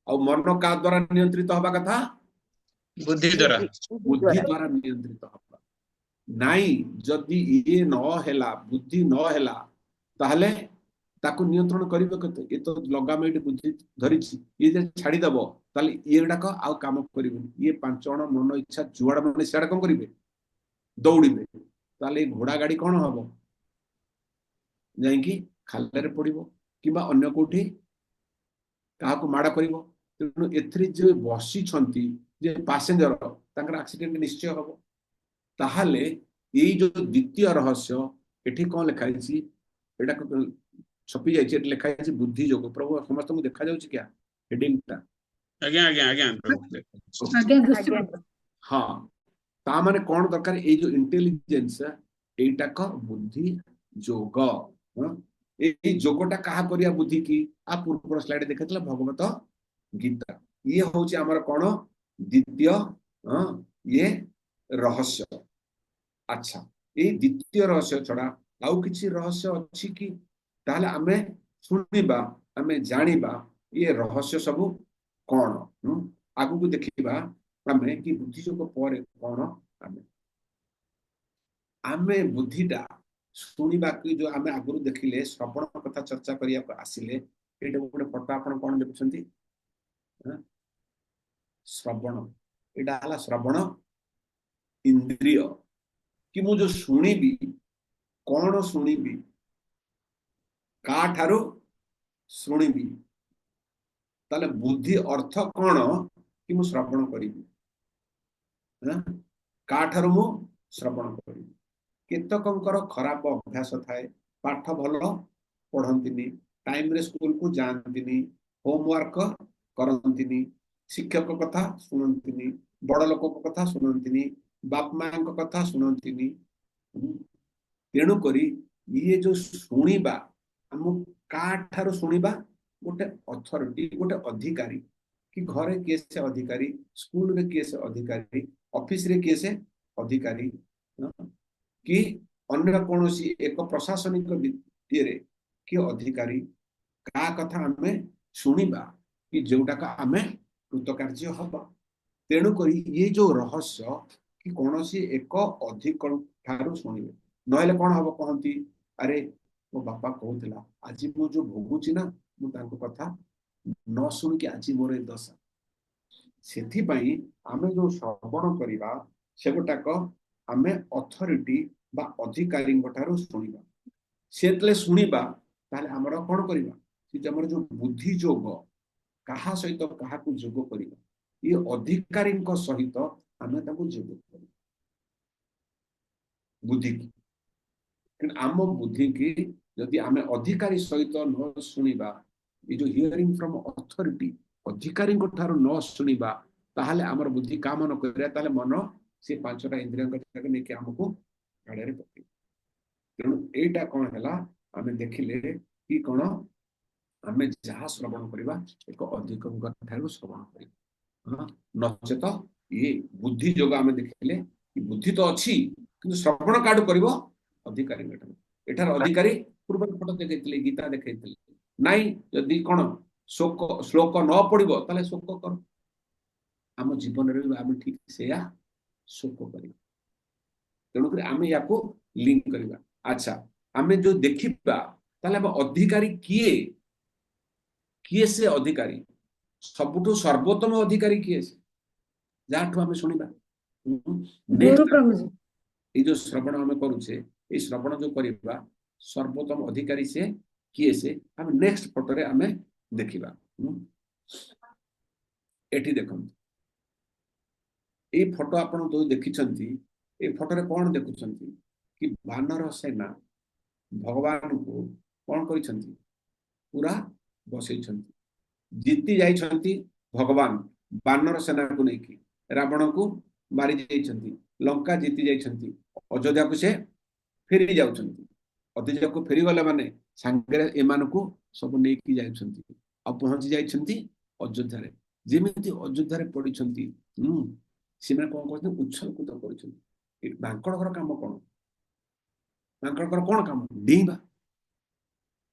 और मन का द्वारा नियंत्रित हवा कथा बुद्धि द्वारा बुद्धि द्वारा नियंत्रित हवा नाई जदि ये न हेला बुद्धि न हेला ताहले ताकू नियंत्रण करिबे कते ये तो लगाम एठी बुद्धि धरिछि ये जे छाडी दबो ताले ये डाक आउ काम करिबे ये 5 जण मन इच्छा जुआड़ माने सियाड़ कोन करिबे दौड़िबे ताले घोड़ा गाड़ी कोन हबो जाई कि खालरे पड़िबो किबा अन्य कोठी काहाकू माडा करिबो तेणु एथरे जे बसी छंती जे पैसेंजर तांकर एक्सीडेंट निश्चय हबो ताहले ये जो द्वितीय रहस्य एठी कोन लिखा हिची एटा छपी जाइए लिखा है बुद्धि योग प्रभु समस्त को देखा जाउछि क्या हेडिंग ता आज्ञा आज्ञा आज्ञा प्रभु आज्ञा दृष्टि हाँ ता माने कोन दरकार ए जो इंटेलिजेंस एटा का बुद्धि योग ए जोगटा कहा करिया बुद्धि की आ पूर्व स्लाइड देखैतला भगवत गीता ये होछि हमर कोन द्वितीय ये रहस्य अच्छा ये द्वितीय रहस्य छड़ा आउ किछि रहस्य अछि कि ताहले आमे सुनिबा आमे जानिबा ये रहस्य सब कोन आगु को देखिबा आमे कि बुद्धि योग पर कोन आमे आमे बुद्धिटा सुनिबा कि जो आमे आगु देखिले श्रवण कथा चर्चा करिया आसिले एटा गोटे फोटो आपण कोन देखुछंती श्रवण एटा हला श्रवण इंद्रिय कि मु जो सुनिबी कोन सुनिबी का ठारो शुणिबी ताले बुद्धि अर्थ कोन कि मु श्रवण करिबी का ठारो मु श्रवण करिबी केतकंकर खराब अभ्यास थाए पाठ भलो पढ़ंतिनी टाइम रे स्कूल को जानतिनी होमवर्क करंतिनी शिक्षक कथा सुनंतिनी बड़ लोक कथा सुनंतिनी बाप मां कथा सुनंतिनी तेणु करी ये जो सुनिबा हम काठारो सुनिबा गोटे अथॉरिटी गोटे अधिकारी कि घरे किए से अधिकारी स्कूल रे किए से अधिकारी ऑफिस रे किए से अधिकारी कि अन्य कोनोसी एक प्रशासनिक विषय रे कि अधिकारी का कथा हमें सुनिबा कि जोटा का हमें कृतकार्य हबा तेणु करी ये जो रहस्य कि कोनोसी एक अधिक ठारो सुनिबे नहले कोन हबो कहंती अरे मो बापा कहूला आज मु जो भोगुची ना मु तांको कथा न सुन के आज मोर दशा सेथि पई आमे जो श्रवण करिबा सेगोटाक आमे अथॉरिटी बा अधिकारी ठारो सुनिबा सेतले सुनिबा ताले हमर कोन करिबा कि हमर जो बुद्धि जोग कहा सहित कहा को जोग करिबा ये अधिकारी सहित आमे ताको जोग करिबा बुद्धि की आम बुद्धि की जदि आमे अधिकारी सहित न सुनिबा ये जो हियरिंग फ्रॉम अथॉरिटी अधिकारी ठारो न सुनिबा ताहले हमर बुद्धि काम न करिया ताले मन से 5टा इंद्रिय के नेके हमको गाड़े पके तेणु एटा कोन हला आमे देखिले कि कोन आमे जहा श्रवण करिबा एक अधिक ठारो श्रवण करिबा नचेत ये बुद्धि जोग आमे देखिले बुद्धि तो अच्छी किंतु श्रवण काडू करिवो अधिकारी एठार अधिकारी पूर्व फटो देखैथिले गीता देखैथिले नाई यदि कोन श्लोक न पड़िबो ताले शोक कर आम जीवन रे आम ठीक सेया शोक करिबा तेणुक आम या लिंक करवा अच्छा आम जो देखा ताले अधिकारी किए किए से अधिकारी सबुठु सर्वोत्तम अधिकारी किए से जहाँ आम शुणा गुरु नेक्स्ट प्रभु ये जो श्रवण आम करुचे ये श्रवण जो करवा सर्वोत्तम अधिकारी से किए से आम नेक्स्ट फोटो रे आम देखा एठी देखंतु ये फोटो आपण जो देखिछंती ए फोटो रे कौन देखुछंती कि वानर सेना भगवान को कौन करिछंती पूरा बसैछंती जीति जाइछंती भगवान वानर सेना को नेकी रावण को मारी जाइछंती लंका जीति जाइछंती अयोध्या को से फेरी जाउछंती अयोध्या को फेरी गले माने सांगरे एमान को सब नेकी जाइछंती आ पहुंची जाइछंती अयोध्या रे जेमिति अयोध्या रे पडिछंती सीमा कौन करछंती उछल कूद करछंती मांकड़ घर काम कौन मांकड़ घर कौन काम डेइबा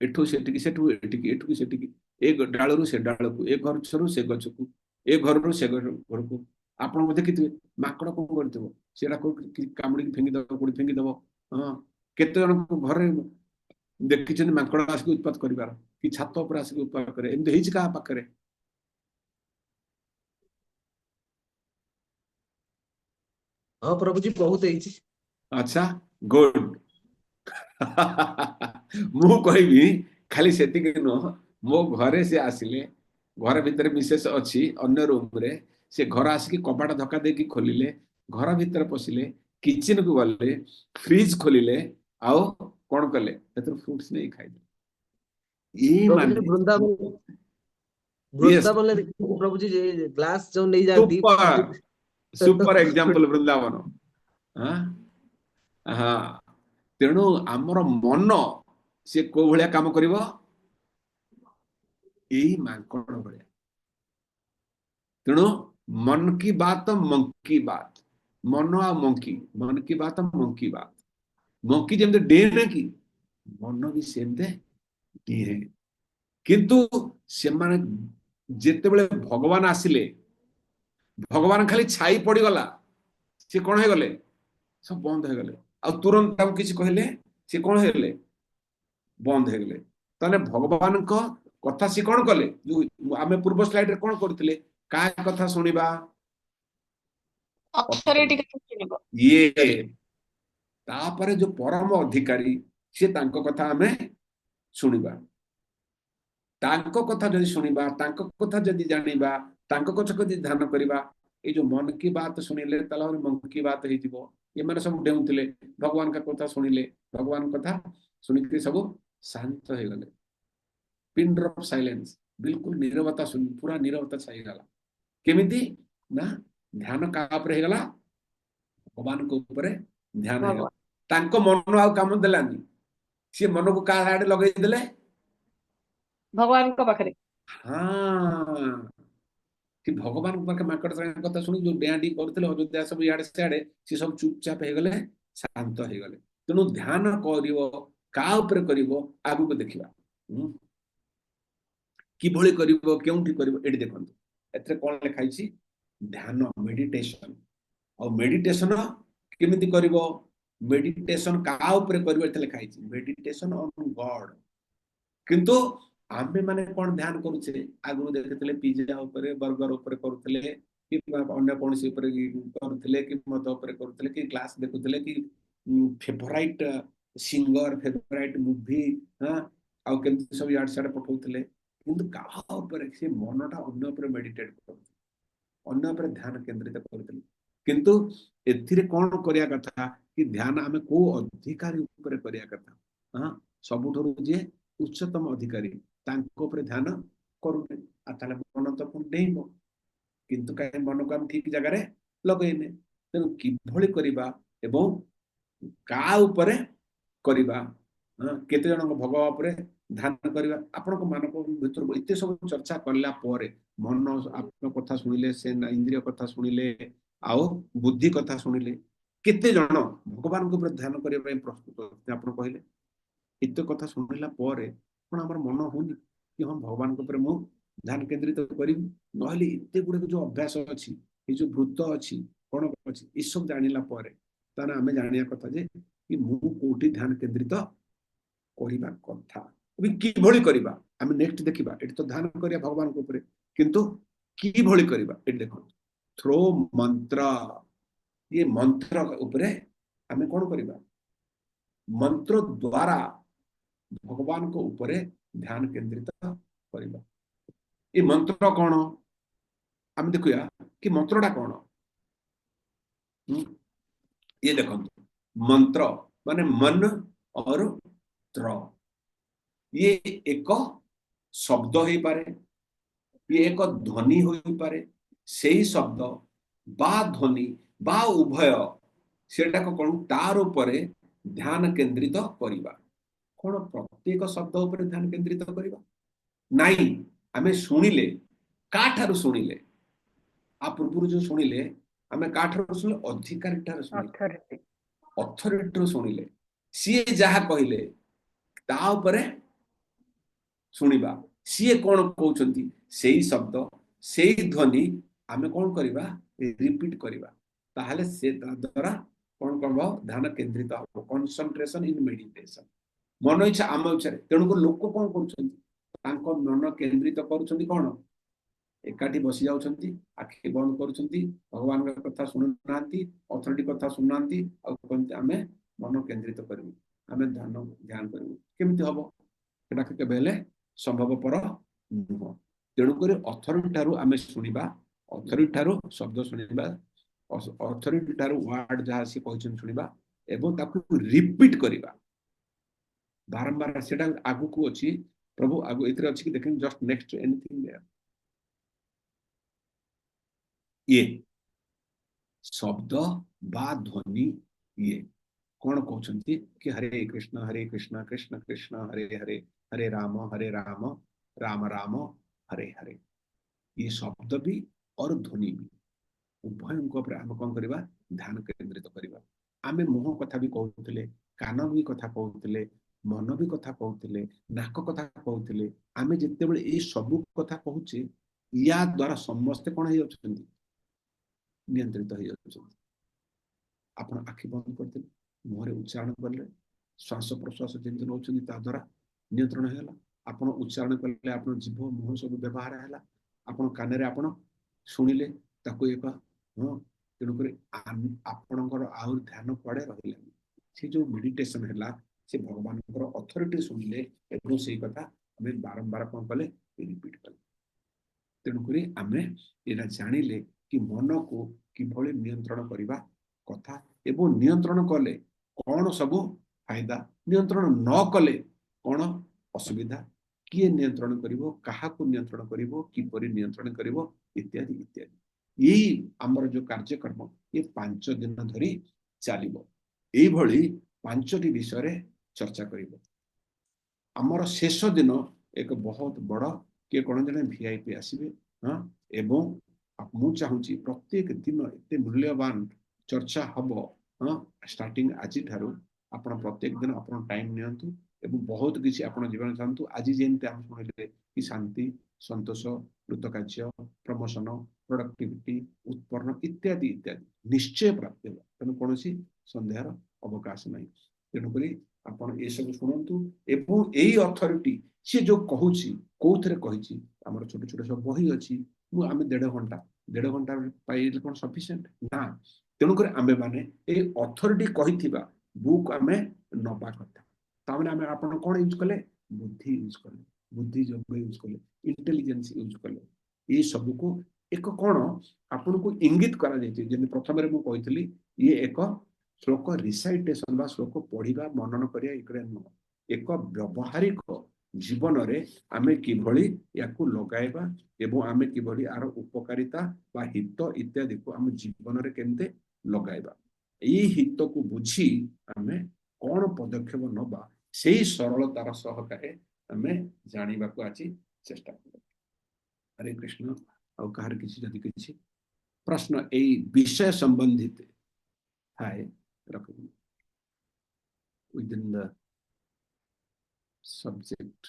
एठू सेटिकी सेठू एटिकी एठू सेटिकी ए डाळरू से डाळकू ए गछरू से गछकू ए घररू से घर को आपण देखिथिबे माकड़ कोन करथिबो सेडा को कामड़ी फेंगी दबो कोडी फेंगी दबो हां केते जन को घर देखिछन माकड़ आसी उत्पात करिवार कि छात ऊपर आसी उत्पात करे एमते हेछि का पाखरे हाँ प्रभु जी बहुत है अच्छा गुड मु कहबी खाली सेतिक न मो घरे से आसिले घर भितर विशेष अच्छी अन्य रूम रे से घर आसिक कबाट धक्का देकी खोलिले घर भितर पशिले किचन को गले फ्रिज खोलिले आओ कौन कले फ्रूट्स नहीं खाइले ये माने वृंदावन वृंदावन ले देखिए प्रभु जी ग्लास जो नहीं जाती सुपर सुपर एग्जांपल वृंदावन हाँ हाँ तेणु आमर मन से को भलिया काम करिवो एई मांकड़ भलिया तेणु मन की बात मंकी बात मन आ मंकी मन की बात मंकी बात मंकी जेमते डेने की मन भी सेमते डेहे किंतु से माने जेते बेले भगवान आसिले भगवान खाली छाई पड़ी गला से कौन है गले सब बंद है गले आ तुरंत ताऊ किछि कहले से कौन है गले बंद है गले तने भगवान को कथा से कौन कले जो आमे पूर्व स्लाइड रे कौन करथिले का कथा सुनिबा अथॉरिटी कथा सुनिबो ये तापरे जो परम अधिकारी से तांको कथा आमे सुनिबा तांको कथा जदि सुनिबा तांको कथा जदि जानिबा तांको कथा जदि ध्यान करिबा ए जो मन की बात सुनिले तला मन की बात हे जिवो ये माने सब डेउथिले भगवान का कथा सुनिले भगवान कथा सुनिके सब शांत हो गले पिन ड्रॉप साइलेंस बिल्कुल नीरवता सुन पूरा नीरवता छाई गला केमिति ना ध्यान का ऊपर हे गला भगवान को ऊपर ध्यान हे गला तांको मन आ काम देलानी से मन को का आडे लगै देले भगवान को पाखरे हाँ कि भगवान पाखे माकड़ कथा शुणी जो डेआडी करथिले अयोध्या सब याडे सियाडे से सब चुपचाप हे गले शांत हे गले तेणु ध्यान करिवो का ऊपर करिवो आगु को देखिबा कि भली करिवो केउंठी करिवो एडी देखंतु एतरे कोन लिखाई छी ध्यान मेडिटेशन और मेडिटेशन केमिति करिवो मेडिटेशन का ऊपर करिवो एतले लिखाई छी मेडिटेशन ऑन गॉड किंतु आमे माने कोन ध्यान करूछे आगु देखथिले पिज्जा ऊपर बर्गर ऊपर करूथिले कि अन्य कोनसी ऊपर करूथिले कि मत ऊपर करूथिले कि क्लास देखुथिले कि फेवराइट सिंगर फेवराइट मूवी हां आ केमति सब याड साड पठौथिले किंतु का ऊपर से मनटा अन्य ऊपर मेडिटेट करथि अन्य ऊपर ध्यान केंद्रित करथि किंतु एथिरे कोन करिया कथा कि ध्यान आमे को अधिकारी ऊपर करिया कथा हां सबुठरो जे उच्चतम अधिकारी तांको ऊपर ध्यान करूने आ ताले मन तो पुन देइबो किंतु काहे मन को हम ठीक जगह रे लगैने तेनु कि भली करिबा एवं का ऊपर करिबा केते जन भगवा ऊपर ध्यान करिबा आपन को मानक भीतर इते सब चर्चा करला परे मन आपन कथा सुनिले से इंद्रिय कथा सुनिले आओ बुद्धि कथा सुनिले केते जण भगवान को ध्यान करने ପାଇଁ प्रस्तुत होते ଆପଣ କହିଲେ एत कथा शुणिला पर कौन आम मन होनी कि हाँ भगवान को मु ध्यान केंद्रित करी नहले एते गुड़े जो अभ्यास अच्छी ये जो वृत्त अच्छी कौन अच्छी ये सब जानिला पर ताने आमे जानिया कथा जे कि मु कोठी ध्यान केंद्रित करिबा कथा अभी कि भली करिबा आमे नेक्स्ट देखिबा एटी तो ध्यान करिया भगवान को ऊपर किंतु कि भली करिबा एटी देखो थ्रो मंत्र ये मंत्र ऊपर आमे कौन करिबा मंत्र द्वारा भगवान को ऊपर ध्यान केंद्रित करिबा ये मंत्र कौन आम देखुया कि मंत्रटा कौन ये देखो मंत्र माने मन और त्र ये एक शब्द हो पारे ये एक ध्वनि हो पारे सही शब्द बा ध्वनि बा उभय सेटा को कौन तार ऊपर ध्यान केंद्रित करिबा कौन प्रत्येक शब्द ऊपर ध्यान केंद्रित करिबा नहीं आमे सुनिले काठारु सुनिले आ पूर्व जो सुनिले आमे काठारु सुनिले अधिकारी ठारु सुनिले अथॉरिटी सुनिले सी जहा कहिले ता ऊपर सुनिबा सी कौन कहउचंती सेही शब्द सेही ध्वनि आमे कौन करिबा रिपीट करिबा ताहले से द्वारा कौन करबो ध्यान केंद्रित हो कंसंट्रेशन इन मेडिटेशन मन इच्छा आम इच्छा तेणुक लोक कौन कर मन केंद्रित करुछंती कौन एकाठी बसी जाउछंती आखि बंद करुछंती भगवान का कथा सुनुनांती अथॉरिटी कथा सुनुनांती आ कहंती आमे मन केंद्रित करबी आमे ध्यान करबी केमिति हबो एटा केबेले संभवपर नुह तेणुक अथॉरिटी ठारू आमे सुनिबा अथॉरिटी ठारू शब्द सुनिबा अथॉरिटी ठारू वर्ड जहा से कहछन सुनिबा एवं ताकू रिपीट करिबा बारंबार सेटा आगु को अछि प्रभु आगु इतरे अछि कि देखें जस्ट नेक्स्ट एनीथिंग देयर ये शब्द बा ध्वनि ये कौन कहते कि हरे कृष्ण कृष्ण कृष्ण हरे हरे हरे राम राम राम हरे हरे ये शब्द भी और ध्वनि भी उभय आम कौन करवा ध्यान केंद्रित करवा आमे मुह कथा भी कहते कान भी कथा कहते मन भी कथा कहते नाक कथा कहते आमे जिते बड़े ये सब कथा कहूचे या द्वारा समस्ते कौन हो नियंत्रित हो आप आखि बंद करते मुहरे उच्चारण कले श्वास प्रश्वास जमी नौ द्वारा नियंत्रण है आप उच्चारण कले आप जीभ मुह सब व्यवहार है आप कान आप शुणिले एक हाँ तेणुक आपणकर आहुर ध्यान कुआड़े रहा से जो मेडिटेशन है से भगवान अथॉरिटी शुणिले से कथा आम बारंबार कौन कले रिपीट कले तेणुक आम यहाँ जानिले कि मन को किभली नियंत्रण करवा कथा एवं नियंत्रण कले कौन सब फायदा नियंत्रण न कले कौन असुविधा किए नियंत्रण करिवो काहाकू नियंत्रण करिवो किपरि नियंत्रण करिवो इत्यादि इत्यादि यही आमर जो कार्यक्रम ये 5 दिन धरी चलिबो एई भली 5टी विषय चर्चा करिवो आमर शेष दिन एक बहुत बड़ के कौन जने वीआईपी आसीबे हाँ एवं मु चाहूची प्रत्येक दिन एते मूल्यवान चर्चा हब हाँ स्टार्टिंग आज ठारू आपण प्रत्येक दिन आपण टाइम नियंतु एवं बहुत किसी आपण जीवन चाहतु आज जेमते हम सुनिले कि शांति संतोष कृतकार्य प्रमोशन प्रोडक्टिविटी उत्पन्न इत्यादि इत्यादि निश्चय प्राप्त हो तेणु कौन सन्देह अवकाश नहीं तेणुक आपण ये सब शुणु एवं यही अथॉरिटी सी जो कहूँ कौन कही आम छोट छोट सब बही अच्छी आम 1.5 घंटा पाइले कौन सफिशिएंट ना तेणुक आमे माने ए अथॉरिटी कही बुक आमे नबा कथा तामने आमे आपण कौन यूज कले बुद्धि यूज कले बुद्धि जो यूज कले इंटेलिजेंस यूज कले ये सब को एक कौन आपन को इंगित करा जायछि जे प्रथम रे मु कहितली ये एक श्लोक रिसाइटेशन बा श्लोक पढ़िबा मनन करिया एकरे न एक व्यवहारिक जीवन रे आमे किभली याकू लगाइबा एवं आमे किभली आर उपकारिता बा हित इत्यादि को आम जीवन रे केनते लगाइबा एई हित को बुझी आमे कौन पदक्षेप नबा सेही सरलतार सहकारे आमे जानिबा को आछि चेष्टा करबा हरे कृष्ण आ कहार किसी जदि किसी प्रश्न ए विषय संबंधित ଥାଏ ରଖିବି within the subject.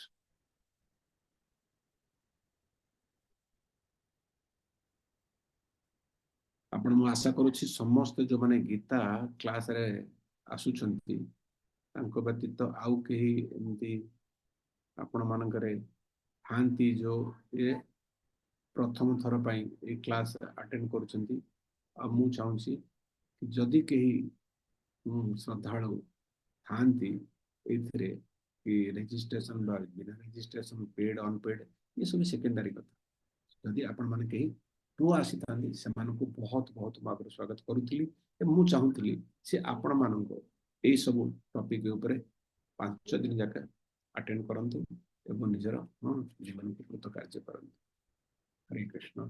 आपण ମୁଁ ଆଶା କରୁଛି ସମସ୍ତେ ଯୋଉମାନେ ଗୀତା କ୍ଲାସରେ ଆସୁଛନ୍ତି ତାଙ୍କ ବ୍ୟତୀତ ଆଉ କେହି ଏମିତି ଆପଣ ମାନଙ୍କରେ ଥାନ୍ତି ଯୋଉ ଏ ପ୍ରଥମ ଥର ପାଇଁ ଏଇ କ୍ଲାସ ଆଟେଣ୍ଡ କରୁଛନ୍ତି ଆଉ ମୁଁ ଚାହୁଁଛି ଯଦି କେହି ଶ୍ରଦ୍ଧାଳୁ ଥାନ୍ତି ଏଇଥିରେ କି ରେଜିଷ୍ଟ୍ରେସନ ବା ବିନା ରେଜିଷ୍ଟ୍ରେସନ ପେଡ୍ ଅନପେଡ୍ ये सब सेकेंडरी कथा जदि आपण माने कहीं नु आसीतांती सेमानकु बहुत बहुत भाବରେ स्वागत करूथिली मु चाहूथिली से आपण मानको एई सब टॉपिक ऊपर 5 दिन जाके अटेंड करंतु एवं निजर जीवन को कृत कार्य करंतु हरे कृष्ण।